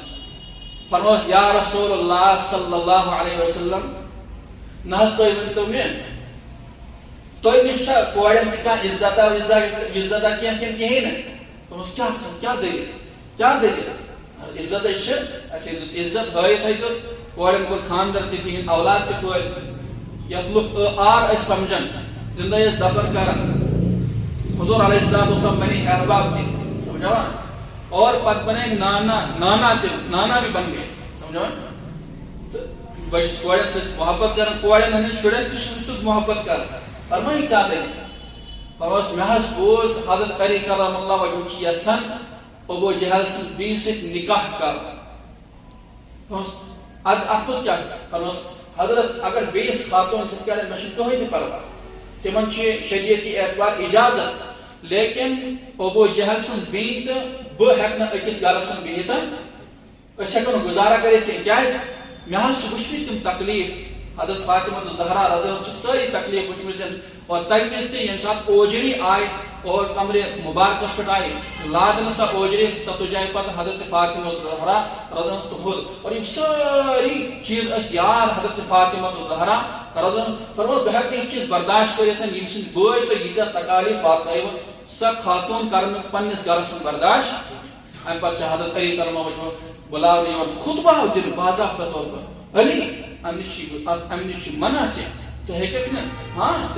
فرموس یا رسول اللہ صلی اللہ علیہ وسلم نہس تو ونتو میں تو نشا کوڑن کا عزت کیا کہیں فرموس کیا دلیل عزت عزت ہائت ہے تو کوڑن کو خاندر تہند اولاد تہ کور یت لوگ آر اس سمجھن زندہ اس دفن کرن حضور علیہ السلام بنی احباب تھی سمجھا اور پت بنے نانا بھی بن گئے سمجھا تو بچ کوڑن سے محبت کرن کوڑن ہن چھڑن تہ محبت کر فرمائی کیا دے فرماس محض بوز حضرت علی کرم اللہ وجہ چھ یسن ابو جہل سن بین سے نکاح کر اتھ کیا فرماس حضرت اگر بیس خاتون سے کرے مجھ کہیں تہ پرواہ تمن شریعتی اعتبار اجازت لیکن ابو جہل سن بین تو بہ ہیکہ اکس گرس من بہت اس ہیکو گزارا کرت کیا مے وچمت تم تکلیف حضرت فاطمہ الزہرا رضی اللہ عنہا ساری تکلیف وچمت اور تمہ وز یم سات اوجری آئے اور کمرے مبارکس پہ آئے لادن سا اوجری سا تجائے پتہ حضرت فاطمہ الزہرا رضی اللہ تہد اور یم ساری چیز اس یار حضرت فاطمہ الزہرا رضی اللہ فرمود بہ ہیکہ چیز برداشت کرت یم سن بوئے تو یہ تکالیف واتنائے سا خاتون کرن پنس گرس من برداشت ام پتہ حضرت علی کرم وجہ بلاونے خطبہ دن باضابطہ طور پر علی امنش منع ژٕ ہاں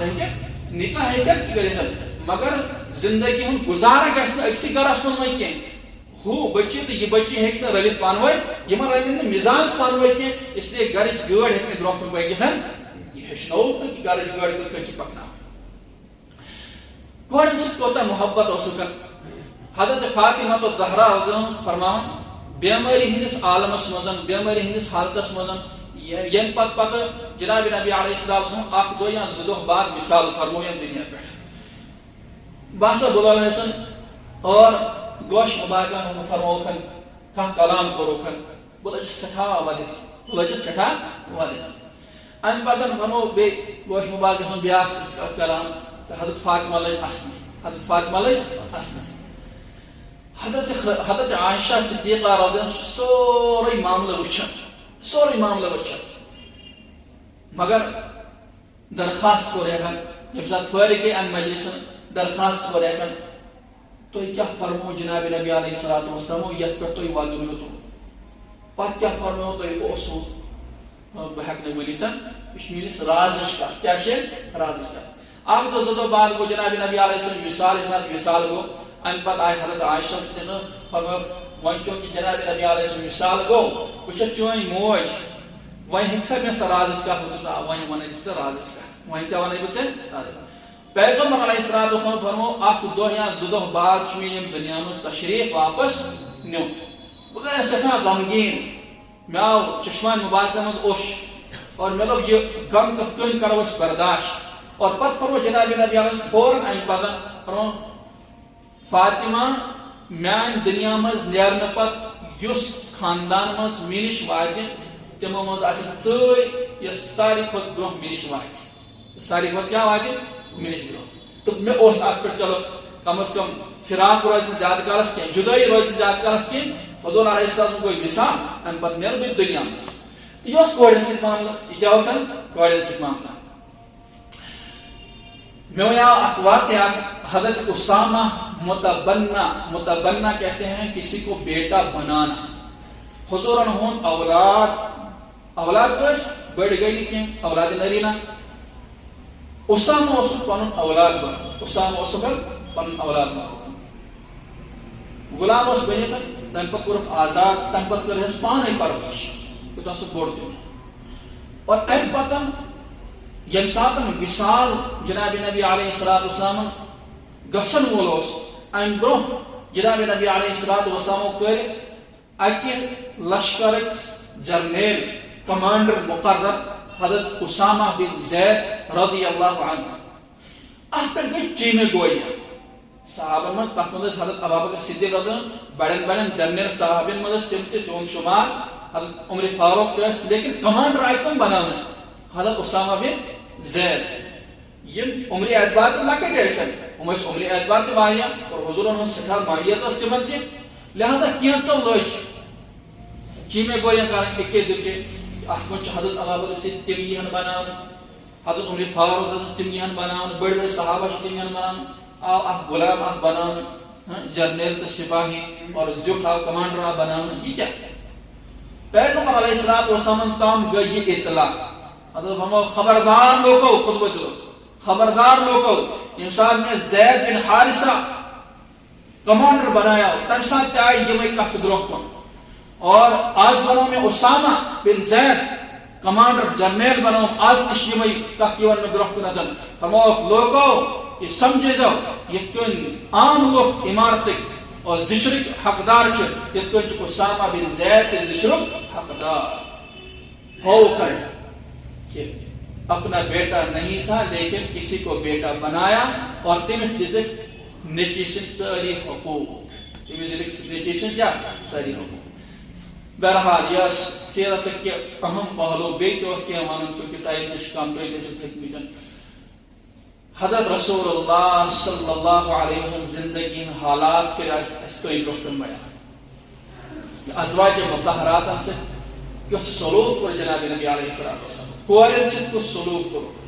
نکاح ہیکھ کرت مگر زندگی ہند گزارا گھس اکسی گرس من وی کی ہو بچی تو یہ بچی ہیکہ رلت پانوے یمن رلن مزاج پانوے کی اس لیے گرچ گاڑ ہیکہ برو کن پکت یہ ہیچنو کہ گرچ گاڑ کت پکنا گاڑن ست کوتا محبت اوسکن حضرت فاطمہ الزہرا فرمان بیماری ہندس عالمس مزن بیماری ہندس حالتس مزن یم پتہ جناب نبی علیہ السلام اخ دو یا زٕ دۄہ بعد مثال فرمو یم دنیا پہ باسا بلال حسن اور گوش مبارکہ فرمو کھانا کلام کرو بلج سٹھا ودنی ام پتن فرمو بی گوش مبارکہ سن بیا کلام حضرت فاطمہ لج اسن حضرت عائشہ صدیقہ رضی اللہ عنہا سورے معاملہ وچھن مگر درخواست کور یم سات فارغ گئی ام مجلس درخواست کور تُہۍ کیٛاہ فرمو جناب نبی علیہ الصلوۃ والسلام یتھ پٮ۪ٹھ تُہۍ ودُن ہیوٚتوٕ پتہٕ کیٛاہ فرمو تۄہہِ اوسوٕ بہٕ ہٮ۪کہٕ نہٕ ؤنِتھ یہِ چھِ میٲنِس رازٕچ کتھ کیٛاہ چھِ رازٕچ کتھ اکھ دۄہ زٕ دۄہ بعد گوٚو جناب نبی علیہ السلام وصال ییٚمہِ ساتہٕ وصال گوٚو امہِ پتہٕ آیہِ حضرت عائشہ سۭتۍ فرمٲوکھ وۄنۍ چوٗنٛکہِ جناب نبی علیہ السلام وصال گوٚو بہٕ چھَس چٲنۍ موج وۄنۍ ہیٚککھا مےٚ سۄ رازٕچ کتھ ؤنِتھ وۄنۍ ونے ژٕ رازٕچ کتھ وۄنۍ کیٛاہ ونے بہٕ ژےٚ رازٕچ کتھ پیغمبر علیہ الصلوۃ والسلام فرمو اکھ دۄہ یا زٕ دۄہ بعد چھُ مےٚ ییٚمہِ دُنیا منٛز تشریٖف واپس نیُن بہٕ گٔیس سٮ۪ٹھاہ غمگیٖن مےٚ آو چشمانہِ مُبارکہ منٛز اوٚش اور مےٚ دوٚپ یہِ غم کِتھ کٔنۍ کرو أسۍ برداشت اور پتہٕ فرمو جناب نبی علیہ فوراً امہِ پتہٕ فرمو فاطمہ میانہِ دُنیا منٛز نیرنہٕ پتہٕ یُس خاندان منٛز مےٚ نِش واتہِ تِمو منٛز آسن سٲری یۄس ساروی کھۄتہٕ برونٛہہ مےٚ نِش واتہِ ساروی کھۄتہٕ کیٛاہ واتہِ مےٚ نِش برونٛہہ تہٕ مےٚ اوس اتھ پٮ۪ٹھ چلو کم از کم فراق روزِ نہٕ زیادٕ کالس کینٛہہ جُدٲیی روزِ نہٕ زیادٕ کالس کینٛہہ حضور علیہ السلام گوٚو وصال امہِ پتہٕ نیرٕ بہٕ دُنیا منٛز تہٕ یہِ اوس کورٮ۪ن سۭتۍ معاملہٕ یہِ کیٛاہ اوس کورٮ۪ن سۭتۍ معاملہٕ مےٚ وَنیٛاو اکھ واقعہ حضرت اسامہ متبنہ کہتے ہیں کسی کو بیٹا بنانا حضورن ہُنٛد اولاد ٲسۍ بٔڑۍ گٔے نہٕ کینٛہہ اولادِ نریٖنا اسامہ اوسُکھ پنُن اولاد بنومُت اسامہ اوسُکھ پنُن اولاد بنومُت غلام اوس بٔنِتھ تمہِ پتہٕ کوٚرُکھ آزاد تمہِ پتہٕ کٔرہس پانے پرورش یوٚتام سُہ بوٚڑ تہِ اور امہِ پتہٕ ییٚمہِ ساتہٕ وصال جناب نبی علیہ الصلوۃ والسلام گژھن وول اوس امہِ برونٛہہ جناب نبی علیہ الصلوۃ والسلامو کٔرۍ اکہِ لشکرٕکۍ جرنیل کمانڈر مقرر حضرت اسامہ بن زید رضی اللہ عنہ اتھ پٮ۪ٹھ گٔے چیٖمے گویا صحابن منٛز تتھ منٛز ٲسۍ حضرت ابوبکر صدیق روزان بڑٮ۪ن جرنیل صحابن منٛز ٲسۍ تِم تہِ تِہُنٛد شُمار حضرت عمر فاروق تہِ ٲسۍ لیکن کمانڈر آیہِ کٕم بناونہٕ حضرت اسامہ بن زید یم عمری اعتبار تہِ لۄکٕٹۍ ٲسۍ ٲسۍ عمری اعتبار تہِ واریاہ اور حضورن ہٕنٛز سٮ۪ٹھاہ ماہیت ٲس تِمن تہِ لہذا کینٛژو لٔج چیٖمے گویا کرٕنۍ اِکے دُکے اتھ منٛز چھِ حضرت ابوبکر صدیق تِم یِہن بناونہٕ حضرت عمر فاروق تِم یِہن بناونہٕ بٔڑۍ بٔڑۍ صحابہ چھِ تِم یِہن بناونہٕ آو اکھ غلام اکھ بناونہٕ جرنیل تہٕ سپاہی اور زیُٹھ آو کمانڈر آو بناونہٕ یہِ کیٛاہ پیغمبر علیہ الصلوۃ والسلام تام گٔے یہِ اطلاع حضرت فرمو خبردار لوگو خطبہ دِلو خبردار لوگو ییٚمہِ ساتہٕ مےٚ زید بن حارثہ کمانڈر بنایاو تمہِ ساتہٕ تہِ آیہِ یِمے کتھٕ برونٛہہ کُن اور آز بنوو مےٚ اسامہ بن زید کمانڈر جرنیل بنووُم آز تہِ چھِ یِمے کتھ یِوان مےٚ برونٛہہ کُنتھ فرمووُکھ لوگو یہِ سمجھٲیزیو یِتھ کٔنۍ عام لُکھ عمارتٕکۍ اور زِچھرٕکۍ حقدار چھِ تِتھ کٔنۍ چھُ اسامہ بن زید تہِ زِچھرُک حقدار ہو کر کہ اپنا بیٹا نہیں تھا لیکن کسی کو بیٹا بنایا اور تمس دِتِکھ نیٚچی سٕنٛدۍ سٲری حقوٗق تمس دِتِکھ نیٚچی سٕنٛدۍ کیٛاہ سٲری حقوٗق بہرحال یہ سیرتٕکۍ کینٛہہ اہم پہلو بیٚیہِ تہِ اوس کینٛہہ وَنُن چوٗنٛکہِ ٹایم تہِ چھُ کم تُہۍ تہِ ٲسِو تھٔکمٕتۍ حضرت رسول اللہ صلی اللہ علیہ وسلم زندگی ہٕنٛدۍ حالات کٔرۍ اَسہِ تۄہہِ برونٛہہ کُن بیان ازواج مطہراتن سۭتۍ کیُتھ سلوٗک کوٚر جناب نبی علیہ الصلوۃ والسلام کورٮ۪ن سۭتۍ کُس سلوٗک کوٚرُکھ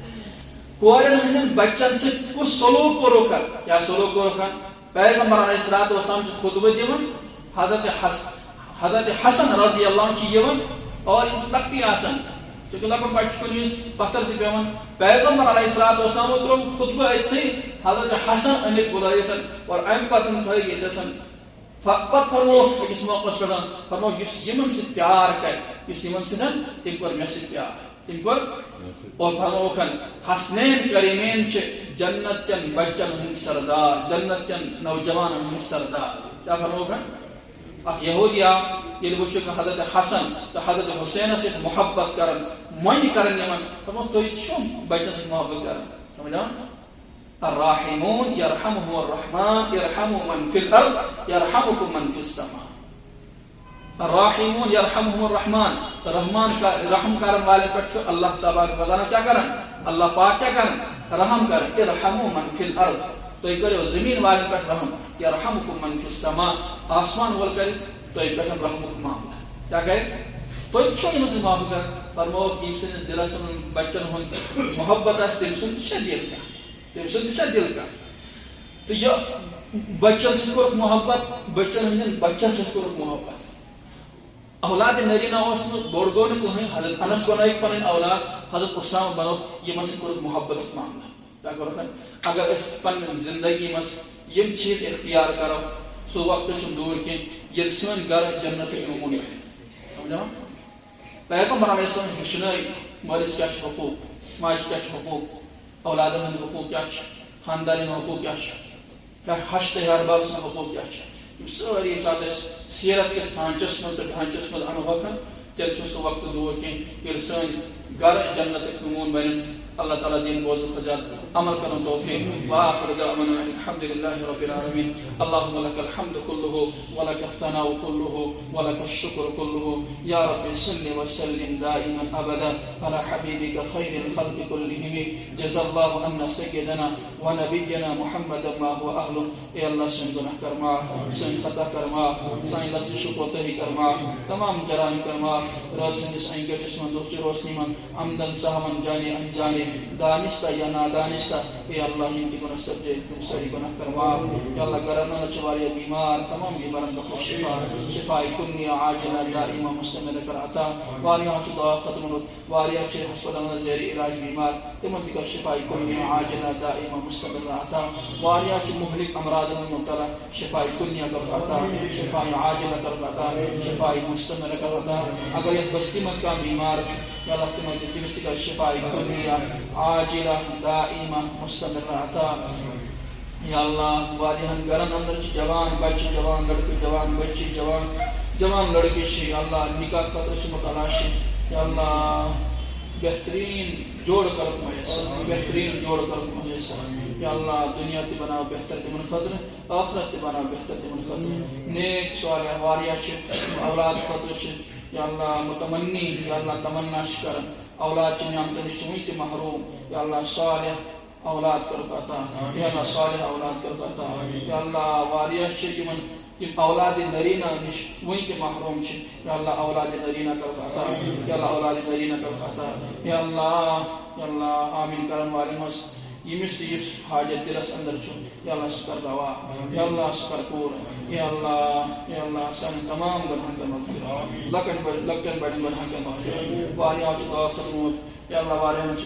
کورٮ۪ن ہٕنٛدٮ۪ن بچن سۭتۍ کُس سلوٗک کوٚرُکھ کیٛاہ سلوٗک کوٚرُکھ پیغمبر علیہ الصلوۃ والسلام چھِ خطبہٕ دِوان حضرت حسن رضی اللہ عنہ چھِ یِوان اور یِم چھِ لۄکٹی آسان چوٗنٛکہِ لۄکُٹ بچہِ چھُ کُنہِ وِزِ پتھر تہِ پیٚوان پیغمبر علیہ الصلوۃ والسلامو ترٛوو خطبہٕ أتتھٕے حضرت حسن أنِکھ بُلٲیِتھ اور امہِ پتہٕ تھٲے ییٚتٮ۪س پتہٕ فرمووُکھ أکِس موقعس پٮ۪ٹھ فرمووُکھ یُس یِمن سۭتۍ پیار کرِ یُس یِمن سۭتۍ تٔمۍ کوٚر مےٚ سۭتۍ پیار تٔمۍ کوٚر اور فرمووُکھ حسنین کریمین چھِ جنت کٮ۪ن بچن ہٕنٛدۍ سردار جنت کٮ۪ن نوجوانن ہٕنٛدۍ سردار کیٛاہ فرمووُکھ اکھ یہوٗدی آو ییٚلہِ وٕچھُکھ حضرت حسن تہٕ حضرت حُسینس سۭتۍ محبت کران مۄنہِ کران یِمن دوٚپُکھ تُہۍ تہِ چھِو بچن سۭتۍ محبت کران سمجھان الراحمون یرحمهم الرحمن ارحموا من فی الارض یرحمکم من فی السماء الراحمون یرحمهم الرحمن رحمان کا رحم کرن والے پٮ۪ٹھ چھُ اللہ تبارک و تعالیٰ کیٛاہ کران اللہ پاک کیٛاہ کران رحم کران ارحموا من فی الارض تُہۍ کٔرِو زٔمیٖن والٮ۪ن پٮ۪ٹھ رحم یرحمکم من فی السماء آسمان وول کرِ تۄہہِ پٮ۪ٹھ رحمُک معاملہٕ کیٛاہ کرِ تُہۍ تہِ چھِو یِمن سۭتۍ محبت کران فرمووُکھ ییٚمہِ سٕنٛدِس دِلس منٛز بچن ہُنٛد محبت آسہِ تٔمۍ سُنٛد تہِ چھا دِل کانٛہہ تٔمۍ سُنٛد تہِ چھا دِل کانٛہہ تہٕ یہِ بچن سے کورک محبت بچن ہندن بچن سے کورک محبت اولاد نرینہ اس بوڑ گو نہ کہیں حضرت انس کو نائک پنن اولاد حضرت اسامہ بنو یہ مس کورک محبت معاملہ کیا کرو اگر اس پن زندگی مس یم چیز اختیار کرو سو وقت چھ دور کی یہ سن گھر جنت نمون میں سمجھا پیغمبر علیہ السلام ہشنائی مالس کیا حقوق ماج کیا حقوق اولادن ہند حقوق کیا خاندان حقوق کیا حشت ہرباب سن حقوق کیا ساری سات سیرت کے سانچس مز ڈھانچس مز انو ہکن تیل سہ وقت دور کی سن گھر جنت نمون بن اللہ تعالیٰ دین بوز خزال عمل کرن توفیق وآخر دعوانا الحمد لله رب العالمين اللهم لك الحمد كله ولك الثناء كله ولك الشكر كله يا رب صل وسلم دائما ابدا على حبيبك خير الخلق كلهم جزا الله عنا سيدنا ونبينا محمدا ما هو اهله اے اللہ سن گناہ کر معاف سن خطا کر معاف سن لفظ شکوتہی کر معاف تمام جرائم کر معاف راز سندس این کے جسمن دوچ روشنی من عمدن سہمن جانے انجانے دانستہ یا نادانستہ اے اللہ ہم کی گناہ سب جائے تم ساری گناہ کر معاف یا اللہ گرنا نچواری بیمار تمام بیمارن بخو شفا شفائی کنی عاجلہ دائمہ مستمر کر عطا واریاں چو دعا ختم واریاں چو ہسپتال زیر علاج بیمار تمن دیگر شفائی کنی عاجلہ دائمہ مستمر عطا واریاں چو مہلک امراض من مبتلا شفائی کنی کر عطا شفائی عاجلہ کر عطا شفائی مستمر کر عطا اگر یہ بستی مسکان بیمار چو یا اللہ تمن دیگر شفائی کنی عاجلہ دائمہ مستمر عطا یا اللہ واریہن گرن اندر چی جوان بچی جوان لڑکی جوان بچی جوان لڑکی شی یا اللہ نکاح خطر سے متلاشی یا اللہ بہترین جوڑ کرت میسر بہترین جوڑ کرت میسر یا اللہ دنیا تی بنا بہتر تی من خطر آخرت تی بنا بہتر تی من خطر نیک صالح واریہ چی اولاد خطر چی یا اللہ متمنی یا اللہ تمنا شکرن اولاد چی نعمت نشتویت محروم یا اللہ صالح اولاد کر عطا یا اللہ صالح اولاد کر عطا یا اللہ واریہ چھ کہ اولاد نرینہ نش وہیں تے محروم چھ یا اللہ اولاد نرینہ کر عطا یا اللہ اولاد نرینہ کر عطا یا اللہ آمین کرن والے مس یمس یس حاجت دلس اندر چھو یا اللہ سکر روا یا اللہ سکر پور یا اللہ سان تمام گناہوں کا مغفرت لکٹن بڑن گناہوں کا مغفرت واریہ چھ دعا خدمت یا اللہ واریہ